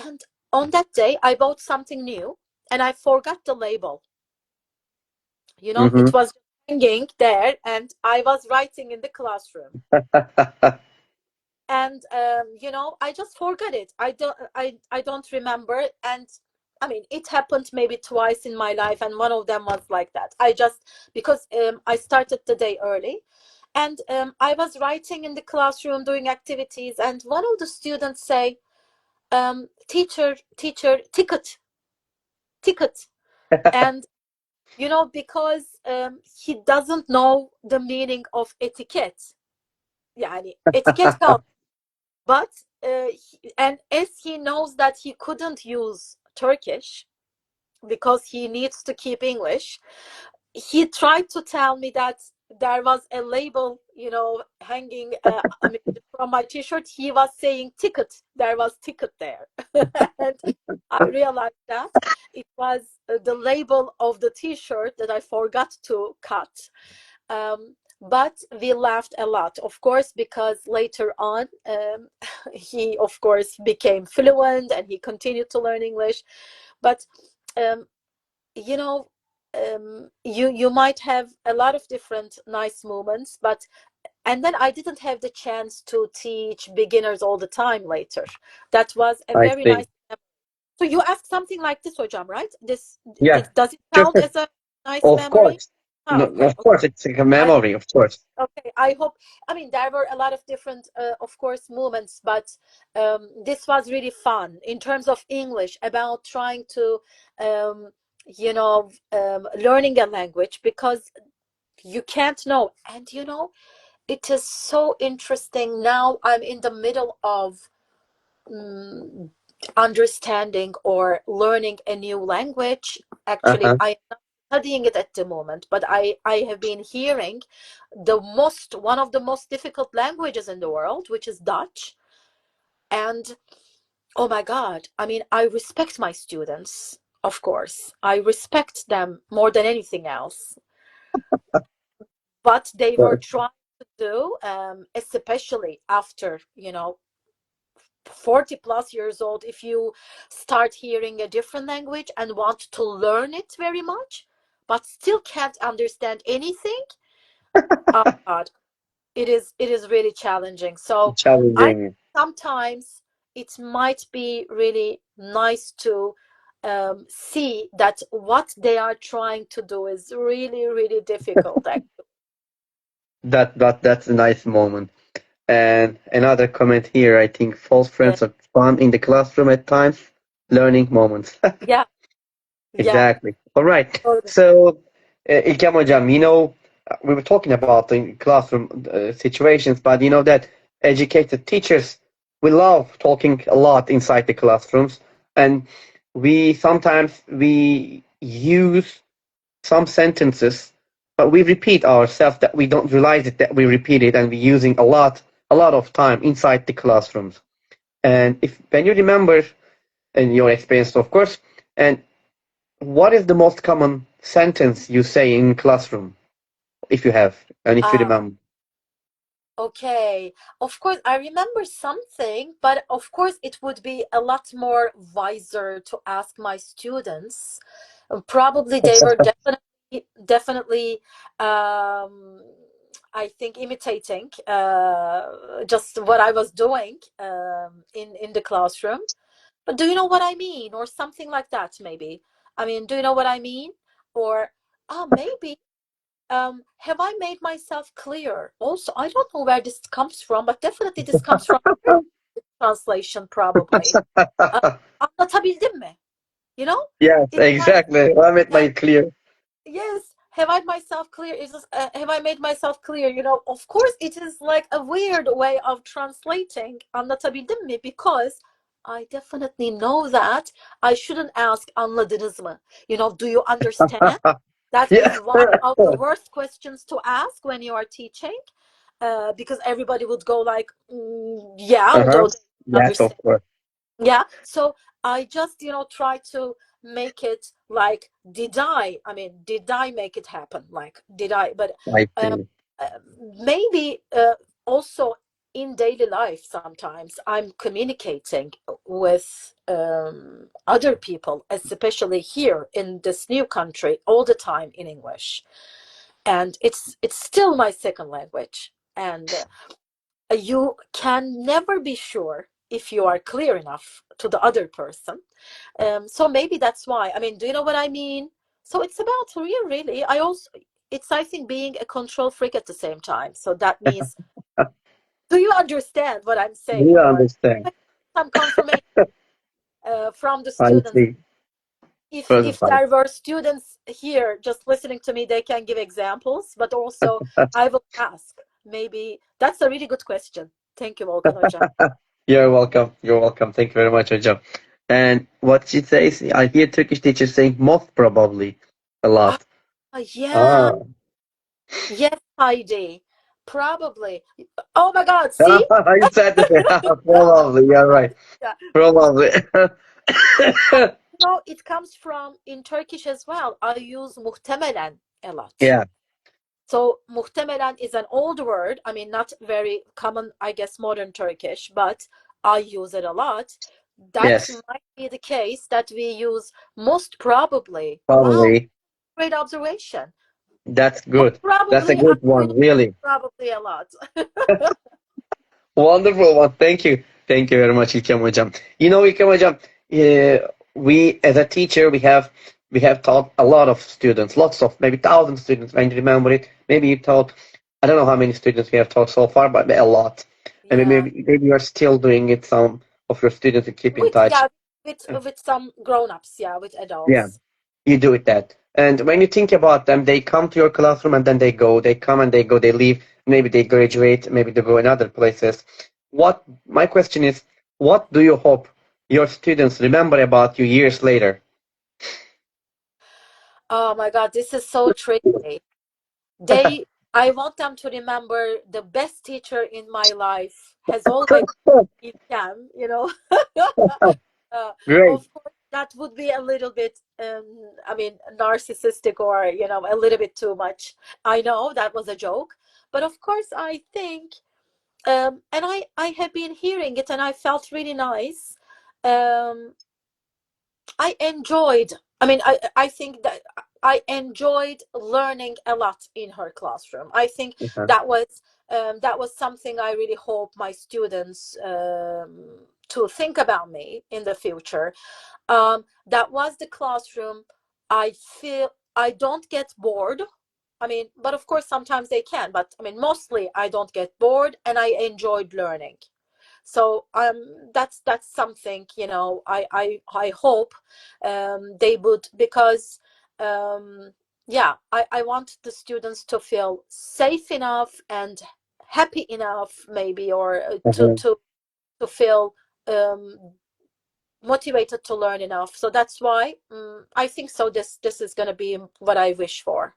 And on that day, I bought something new, and I forgot the label. Mm-hmm. It was hanging there, and I was writing in the classroom. And I just forgot it. I don't remember. And I mean, it happened maybe twice in my life, and one of them was like that. Because I started the day early, and I was writing in the classroom, doing activities, and one of the students say, teacher, ticket. And because he doesn't know the meaning of etiquette. Yani etiquette kaldı. But and as he knows that he couldn't use Turkish because he needs to keep English, he tried to tell me that there was a label, hanging from my t-shirt. He was saying ticket. There was ticket there. And I realized that it was the label of the t-shirt that I forgot to cut. But we laughed a lot, of course, because later on he, of course, became fluent and he continued to learn English. But um, you know, you might have a lot of different nice moments, and then I didn't have the chance to teach beginners all the time later. That was a I very see. nice. So you asked something like this, hocam, right? Yeah, Does it sure, count sure. as a nice Of memory? course. Ah, No, okay. of course, it's like a I memory, of course. Okay, I hope. I mean, there were a lot of different, of course, moments, but this was really fun in terms of English, about trying to, learning a language, because you can't know. And, it is so interesting. Now I'm in the middle of um, understanding or learning a new language. Actually, Uh-huh. I am not studying it at the moment, but I have been hearing one of the most difficult languages in the world, which is Dutch. And oh my God, I mean, I respect my students, of course. I respect them more than anything else. But they were Right. trying to do, especially after, 40 plus years old, if you start hearing a different language and want to learn it very much, but still can't understand anything, oh God, it is really challenging. So I Challenging. sometimes it might be really nice to see that what they are trying to do is really, really difficult. That's a nice moment. And another comment here, I think false Yeah, friends are fun in the classroom at times, learning moments. yeah, yeah. Exactly. All right. Totally. So, İlkem Hocam, we were talking about the classroom situations, but you know that educated teachers, we love talking a lot inside the classrooms, and we use some sentences, but we repeat ourselves that we don't realize it that we repeat it, and we're using a lot of time inside the classrooms. And if when you remember, in your experience, of course, and what is the most common sentence you say in classroom, if you have, and if you Uh, remember? Okay, of course, I remember something, but of course, it would be a lot more wiser to ask my students. Probably they were definitely, um, I think, imitating just what I was doing in the classroom. But do you know what I mean? Or something like that, maybe. I mean, do you know what I mean? Or, maybe have I made myself clear? Also, I don't know where this comes from, but definitely this comes from translation probably. Uh, Anlatabildim mi? You know? Yes, It's like, exactly. I made yeah, my clear. yes. Have I myself clear? Is this, have I made myself clear? You know, of course, it is like a weird way of translating anlatabildim mi? Because I definitely know that I shouldn't ask anladınız mı? You know, do you understand? That Yeah. is one of the worst questions to ask when you are teaching, because everybody would go like, yeah, Uh-huh. although they Yes, of understand. course. Yeah. So I just, try to make it like, did I make it happen? Like, did I? But I uh, see. uh, maybe also in daily life, sometimes I'm communicating with other people, especially here in this new country, all the time in English, and it's still my second language, and you can never be sure if you are clear enough to the other person. So maybe that's why. I mean, do you know what I mean? So it's about real, really. It's, I think, being a control freak at the same time. So that means, do you understand what I'm Do you saying? Or understand? some confirmation from the I students. see. If Perfect. there were students here just listening to me, they can give examples, but also I will ask. Maybe that's a really good question. Thank you, Volkan Hocam. You're welcome. You're welcome. Thank you very much, Hocam. And what she says, I hear Turkish teachers saying most probably a Ah, lot. yeah, Ah. yes, Heidi. Probably. Oh my God, see? You said it. Probably. You're right. Yeah. Probably. I know it comes from in Turkish as well. I use muhtemelen a lot. Yeah. So muhtemelen is an old word. I mean, not very common, I guess, modern Turkish, but I use it a lot. That Yes. might be the case that we use most probably. Wow, Probably. great observation. That's Most good. That's a probably, I good will use one, really. probably a lot. Wonderful one. Thank you. Thank you very much, İlkem Hocam. You know, İlkem Hocam, we as a teacher, we have taught a lot of students, lots of maybe thousand students. When you remember it, maybe you taught. I don't know how many students we have taught so far, but a lot. And Yeah. maybe you are still doing it. Some of your students you keep in With touch. yeah, with some grown-ups, yeah, with Yeah, adults. you do it that. And when you think about them, they come to your classroom and then they go. They come and they go. They leave. Maybe they graduate. Maybe they go in other places. What my question is, what do you hope your students remember about you years later? Oh my God, this is so tricky. They, I want them to remember the best teacher in my life has always been Cam, Great. Of course, that would be a little bit, narcissistic, or, a little bit too much. I know that was a joke, but of course, I think, and I have been hearing it, and I felt really nice. Um, I enjoyed, I think that I enjoyed learning a lot in her classroom. I think Uh-huh. that was something I really hope my students to think about me in the future. That was the classroom. I feel I don't get bored. But of course sometimes they can, but mostly I don't get bored, and I enjoyed learning. So that's something, I hope they would, because yeah, I want the students to feel safe enough and happy enough, maybe, or to Uh-huh. to to feel um, motivated to learn enough. So that's why I think so. This is gonna be what I wish for.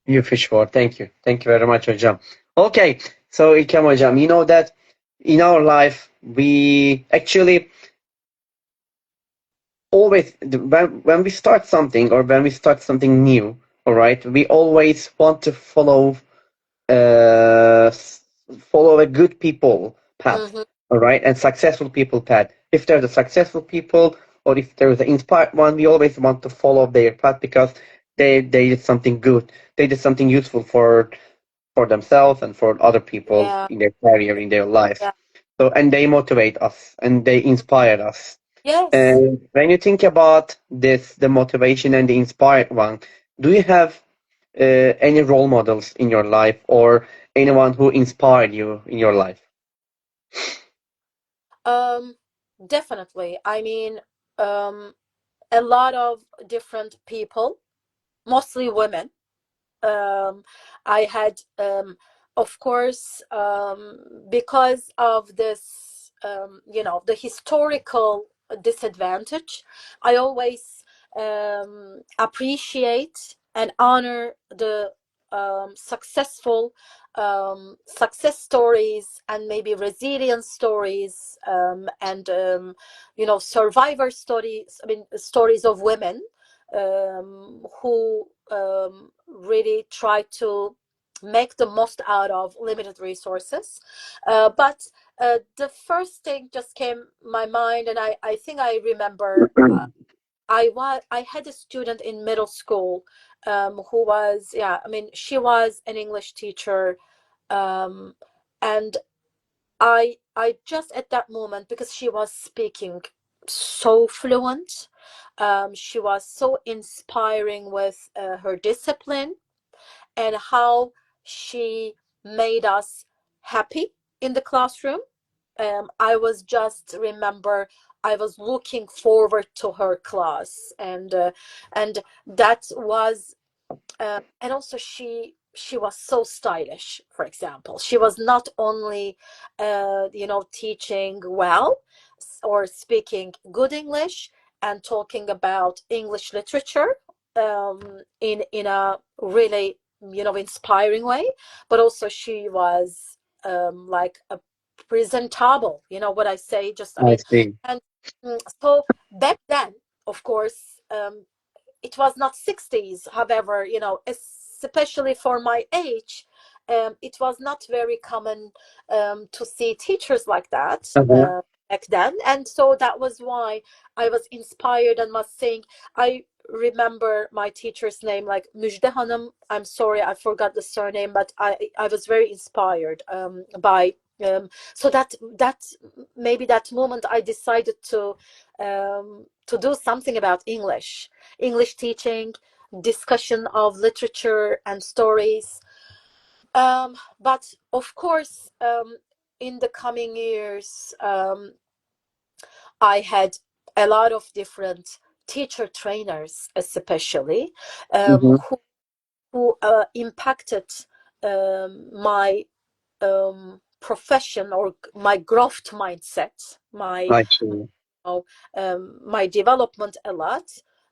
You fish for. Thank you. Thank you very much, Hocam. Okay, so İlkem Hocam, you know that in our life we actually always when we start something or when we start something new, all right, we always want to follow uh follow a good people path, Mhm. all right, and successful people path. If they're the successful people, or if there's the inspired one, we always want to follow their path because they did something good. They did something useful for themselves and for other people Yeah, in their career, in their life. yeah. So, and they motivate us and they inspire us. Yes. And when you think about this, the motivation and the inspired one, do you have any role models in your life or anyone who inspired you in your life? Um, Definitely. I mean, um, a lot of different people, mostly women. um, I had, of course, because of this, the historical disadvantage, I always appreciate and honor the successful success stories and maybe resilience stories, and survivor stories. I mean, stories of women who really try to make the most out of limited resources. But the first thing just came my mind, and I think I remember. I had a student in middle school, who was, yeah, I mean, she was an English teacher, um, and I just at that moment, because she was speaking so fluent, she was so inspiring with her discipline and how she made us happy in the classroom. I was just remember I was looking forward to her class, and that was, and also she was so stylish. For example, she was not only teaching well or speaking good English and talking about English literature in a really inspiring way, but also she was like a presentable, what I say, just, I I mean. see. And so back then, of course, it was not 60s. However, especially for my age, it was not very common to see teachers like that Uh-huh. back then. And so that was why I was inspired and was saying, I remember my teacher's name, like Müjde Hanım. I'm sorry, I forgot the surname, but I was very inspired by so that maybe that moment I decided to do something about English teaching, discussion of literature and stories. But of course, in the coming years, I had a lot of different teacher trainers, especially, Mm-hmm. who impacted my profession or my growth mindset, I see. my development a lot.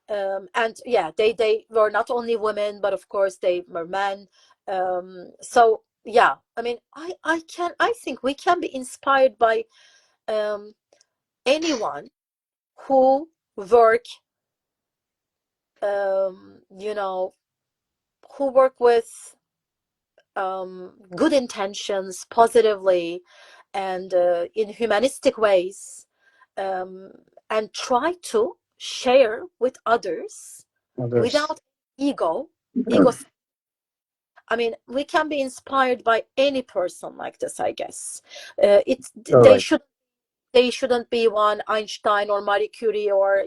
And yeah, they were not only women, but of course they were men. So yeah, I mean, I think we can be inspired by um, anyone who work um, you know who work with good intentions, positively, and in humanistic ways, um, and try to share with others Others. without ego. I mean, we can be inspired by any person like this, I guess. It's they Correct. should they shouldn't be one Einstein or Marie Curie or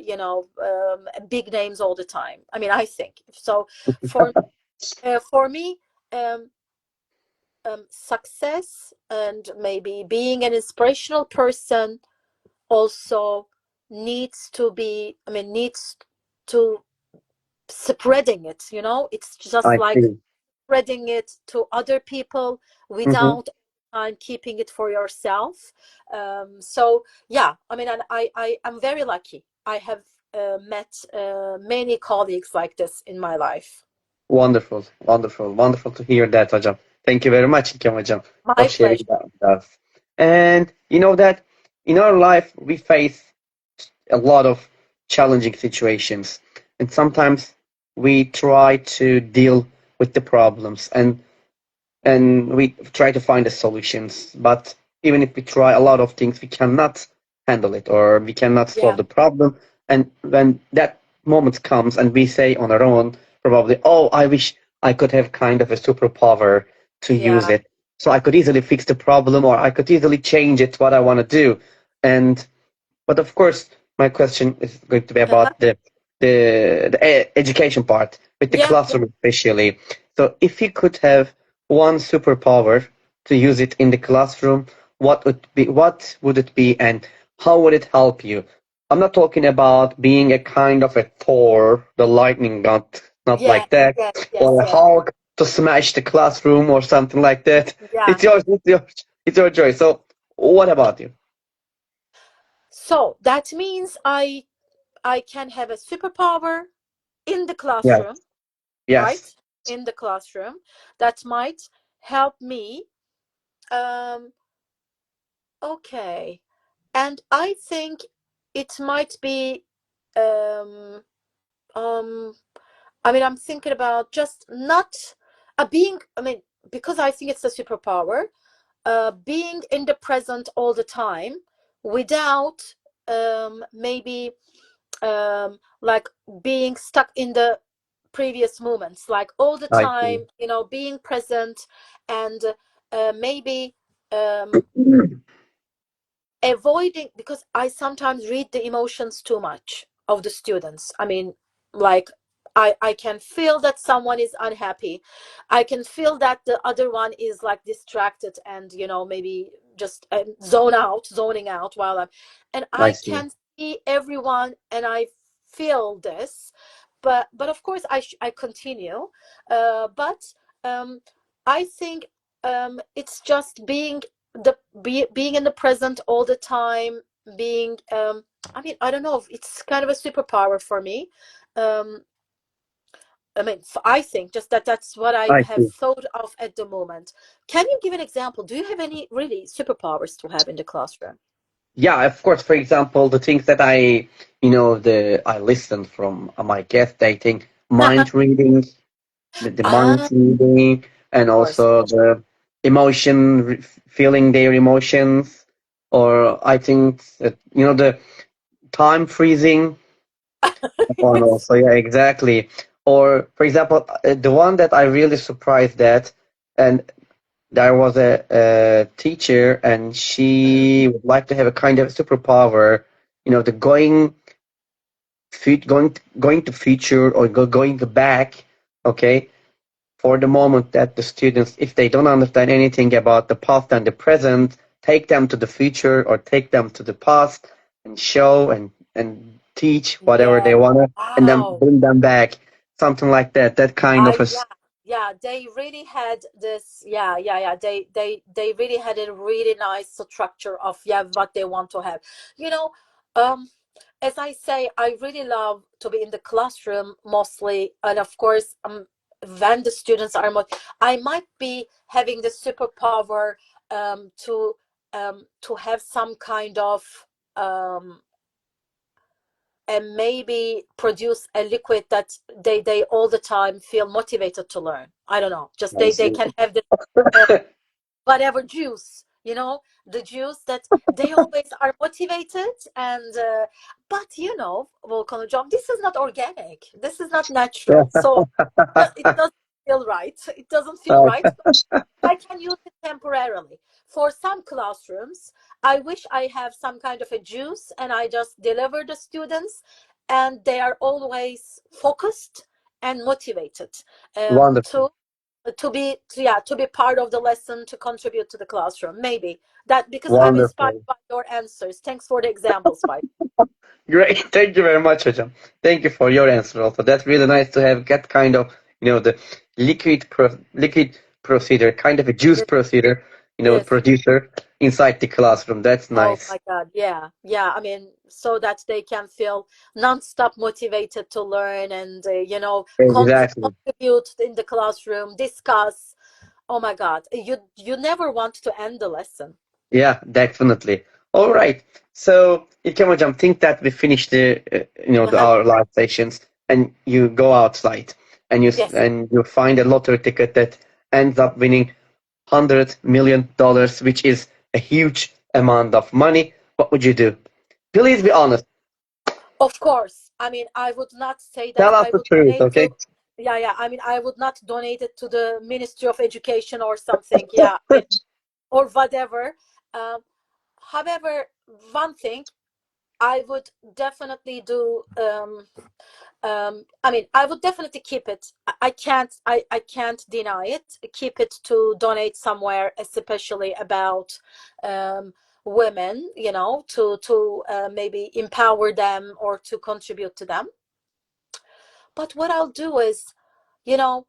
big names all the time. I mean, I think so. For me, um, success and maybe being an inspirational person also needs to be, I mean, needs to spreading it, it's just I like see. spreading it to other people Mm-hmm. without time keeping it for yourself. So yeah, I mean, and I'm very lucky. I have met many colleagues like this in my life. Wonderful, wonderful, wonderful to hear that, hocam. Thank you very much, İlkem hocam, for My sharing pleasure. that with us. And you know that in our life we face a lot of challenging situations, and sometimes we try to deal with the problems. And and we try to find the solutions. But even if we try a lot of things, we cannot handle it or we cannot solve Yeah, the problem. And when that moment comes and we say on our own, probably, oh, I wish I could have kind of a superpower to use yeah, it. So I could easily fix the problem or I could easily change it what I want to do. And but of course, my question is going to be uh-huh. about education part with the Yeah, yeah, classroom especially. So if you could have one superpower to use it in the classroom, what would it be and how would it help you? I'm not talking about being a kind of a Thor, the lightning god, not yeah, like that, yes, yes, or a yes, Hulk to smash the classroom or something like that. yeah. It's your choice. So what about you? So that means I can have a superpower in the Yes. classroom, right? Yes. In the classroom that might help me. Um, okay. And I think it might be um um I mean I'm thinking about just not being I mean because I think it's a superpower, being in the present all the time without maybe like being stuck in the previous moments, like all the I see. time, being present and maybe um, avoiding, because I sometimes read the emotions too much of the students. I mean, like I can feel that someone is unhappy. I can feel that the other one is like distracted and maybe just zoning out while I'm, and I I see. can see everyone and I feel this, but of course I continue, but I think it's just being in the present all the time, being I mean, I don't know, it's kind of a superpower for me. um I mean, I think just that's what I I have see. thought of at the moment. Can you give an example? Do you have any really superpowers to have in the classroom? Yeah, of course. For example, the things that I listened from my guest, I think mind reading, the mind Ah, of reading, and course. also the feeling their emotions, or I think that, the time freezing one Yes. also. Yeah, exactly. Or for example, the one that I really surprised at, and there was a teacher and Mm. she would like to have a kind of superpower, the going to future or going to back, okay, for the moment that the students, if they don't understand anything about the past and the present, take them to the future or take them to the past and show and teach whatever Yeah. they want to, and then Wow. bring them back, something like that. That kind of a Yeah, yeah, they really had this, yeah, yeah, yeah. They really had a really nice structure of, yeah, what they want to have. You know, um, as I say, I really love to be in the classroom mostly, and of course, when the students are more, I might be having the superpower to have some kind of um and maybe produce a liquid that they all the time feel motivated to learn. I don't know, just I they see. can have the uh, whatever juice, the juice that they always are motivated. And but Volkan Hocam, this is not organic, this is not Yeah. natural, so it doesn't feel right. It doesn't feel right. I can use it temporarily. For some classrooms, I wish I have some kind of a juice and I just deliver the students and they are always focused and motivated Wonderful. to be part of the lesson, to contribute to the classroom. Maybe that, because I'm inspired Wonderful. by your answers. Thanks for the examples, by Great. Thank you very much, Hocam. Thank you for your answer also. That's really nice to have that kind of, the liquid procedure, kind of a juice this. procedure, This. producer inside the classroom. That's Oh nice. my God. Yeah. Yeah. I mean, so that they can feel non-stop motivated to learn and, Exactly. contribute in the classroom, discuss. Oh my God. You never want to end the lesson. Yeah, definitely. All right. So, İlkem Hocam, think that we finished Uh-huh. our live sessions, and you go outside and Yes. you find a lottery ticket that ends up winning $100 million, which is a huge amount of money, what would you do? Please be honest. Of course. I mean, I would not say that Tell us I the would truth, donate okay? to, yeah, yeah. I mean, I would not donate it to the Ministry of Education or something. Yeah, I mean, or whatever. Um, However, one thing I would definitely do. I mean, I would definitely keep it. I can't deny it. Keep it to donate somewhere, especially about um, women. You know, to maybe empower them or to contribute to them. But what I'll do is, you know,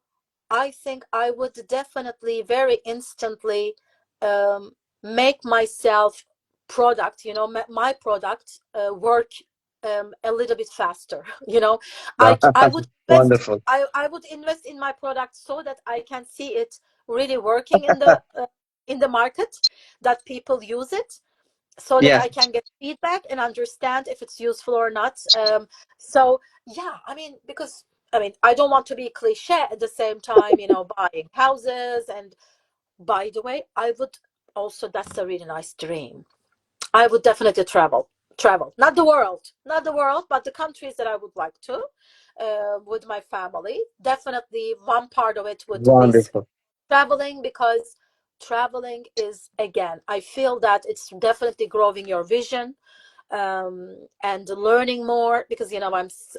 I think I would definitely very instantly um, make myself product, my product work a little bit faster. I would invest. Wonderful. I would invest in my product so that I can see it really working in the market, that people use it, so that Yes, I can get feedback and understand if it's useful or not. So yeah, I mean, because I mean, I don't want to be cliche at the same time, buying houses. And by the way, I would also, that's a really nice dream. I would definitely travel, not the world, but the countries that I would like to, with my family. Definitely one part of it would be wonderful. traveling, because traveling is, again, I feel that it's definitely growing your vision, and learning more, because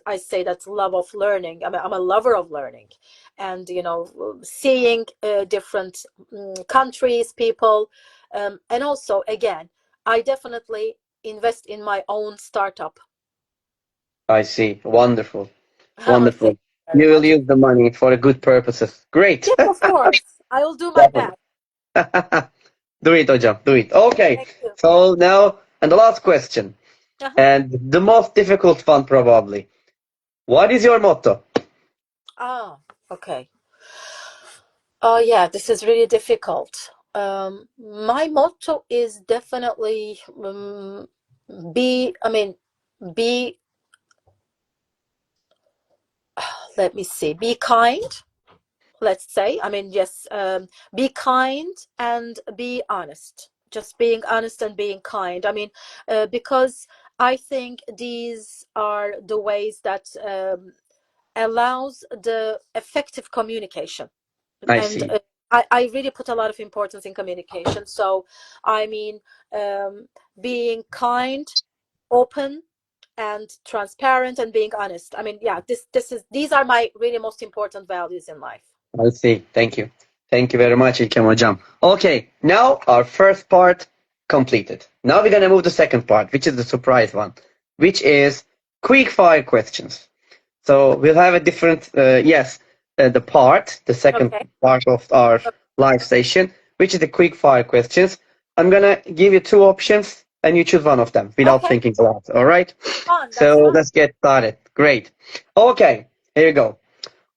I say that's love of learning. I'm a lover of learning, and seeing different countries, people, and also, again, I definitely invest in my own startup. I see. Wonderful. Oh, thank Wonderful. you very You will much. use the money for good purposes. Great. Yes, of course, I will do my Definitely. best. Do it, hocam. Do it. Okay. Thank you. So now, and the last question, Uh-huh. and the most difficult one probably. What is your motto? Ah, okay. Oh, yeah, this is really difficult. My motto is definitely, be, I mean, be, let me see, be kind, let's say. I mean, yes, be kind and be honest. Just being honest and being kind. I mean, because I think these are the ways that allows the effective communication. I And see. I really put a lot of importance in communication. So, I mean, um, being kind, open, and transparent, and being honest. I mean, yeah, these are my really most important values in life. I see. Thank you. Thank you very much, İlkem hocam. Okay, now our first part completed. Now we're gonna move to the second part, which is the surprise one, which is quick fire questions. So we'll have a different, yes, the second Okay. part of our live session, which is the quick fire questions. I'm gonna give you two options and you choose one of them without Okay. thinking a lot. All right. Fun. That's So fun. let's get started. Great. Okay, here you go.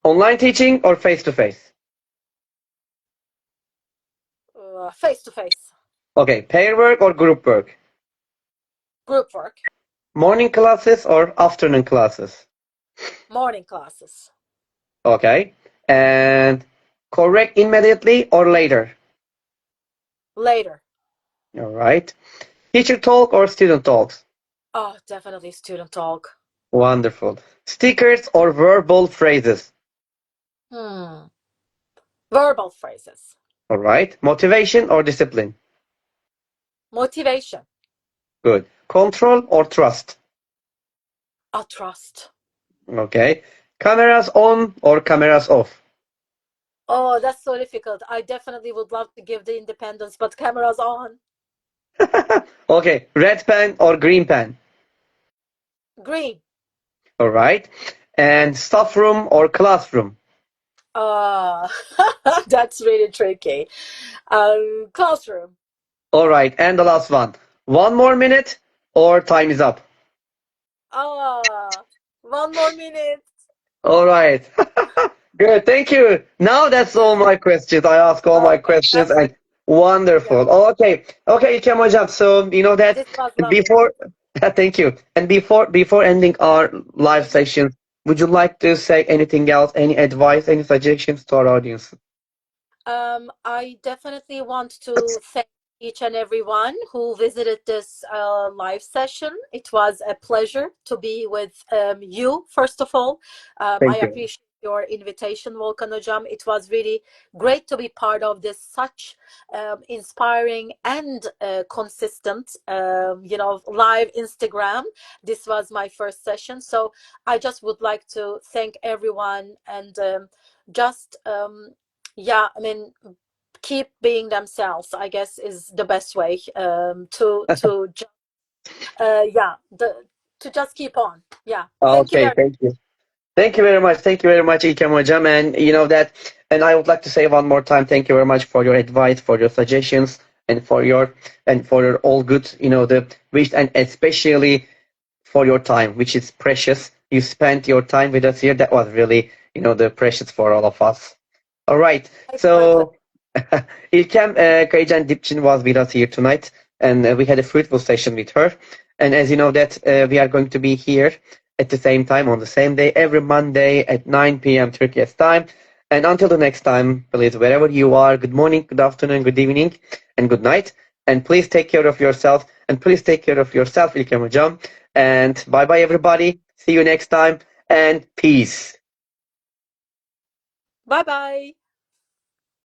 Online teaching or face to face? Face to face. Okay, pair work or group work? Group work. Morning classes or afternoon classes? Morning classes. Okay. And correct immediately or later? Later. All right. Teacher talk or student talks? Oh, definitely student talk. Wonderful. Stickers or verbal phrases? Hmm. Verbal phrases. All right. Motivation or discipline? Motivation. Good. Control or trust? Trust. Okay. Cameras on or cameras off? Oh, that's so difficult. I definitely would love to give the independence, but cameras on. Okay. Red pen or green pen? Green. All right. And staff room or classroom? Uh, that's really tricky. Classroom. All right. And the last one. One more minute or time is up? One more minute. All right. Good. Thank you. Now that's all my questions. I ask all my Okay, questions that's, and yeah, wonderful. Okay. Okay, İlkem hocam. So you know that this was lovely. before thank you. And before ending our live session, would you like to say anything else, any advice, any suggestions to our audience? I definitely want to thank each and everyone who visited this live session. It was a pleasure to be with you, first of all. I Thank you. appreciate your invitation, Volkan Hocam. It was really great to be part of this such inspiring and consistent, live Instagram. This was my first session. So I just would like to thank everyone and just yeah, I mean, keep being themselves, I guess, is the best way to just yeah, to just keep on. Yeah, thank you Okay, very thank you. Thank you very much. Thank you very much, İlkem Hocam. And you know that, and I would like to say one more time, thank you very much for your advice, for your suggestions, and for your all good, the wish, and especially for your time, which is precious. You spent your time with us here. That was really, the precious for all of us. All right. much. My pleasure. So, İlkem Kayıcan Dipcin was with us here tonight, and we had a fruitful session with her. And as you know that we are going to be here at the same time on the same day every Monday at 9 p.m. Turkish time. And until the next time, please, wherever you are, good morning, good afternoon, good evening, and good night. And please take care of yourself, and please take care of yourself, İlkem Hocam. And bye bye, everybody. See you next time, and peace. Bye bye.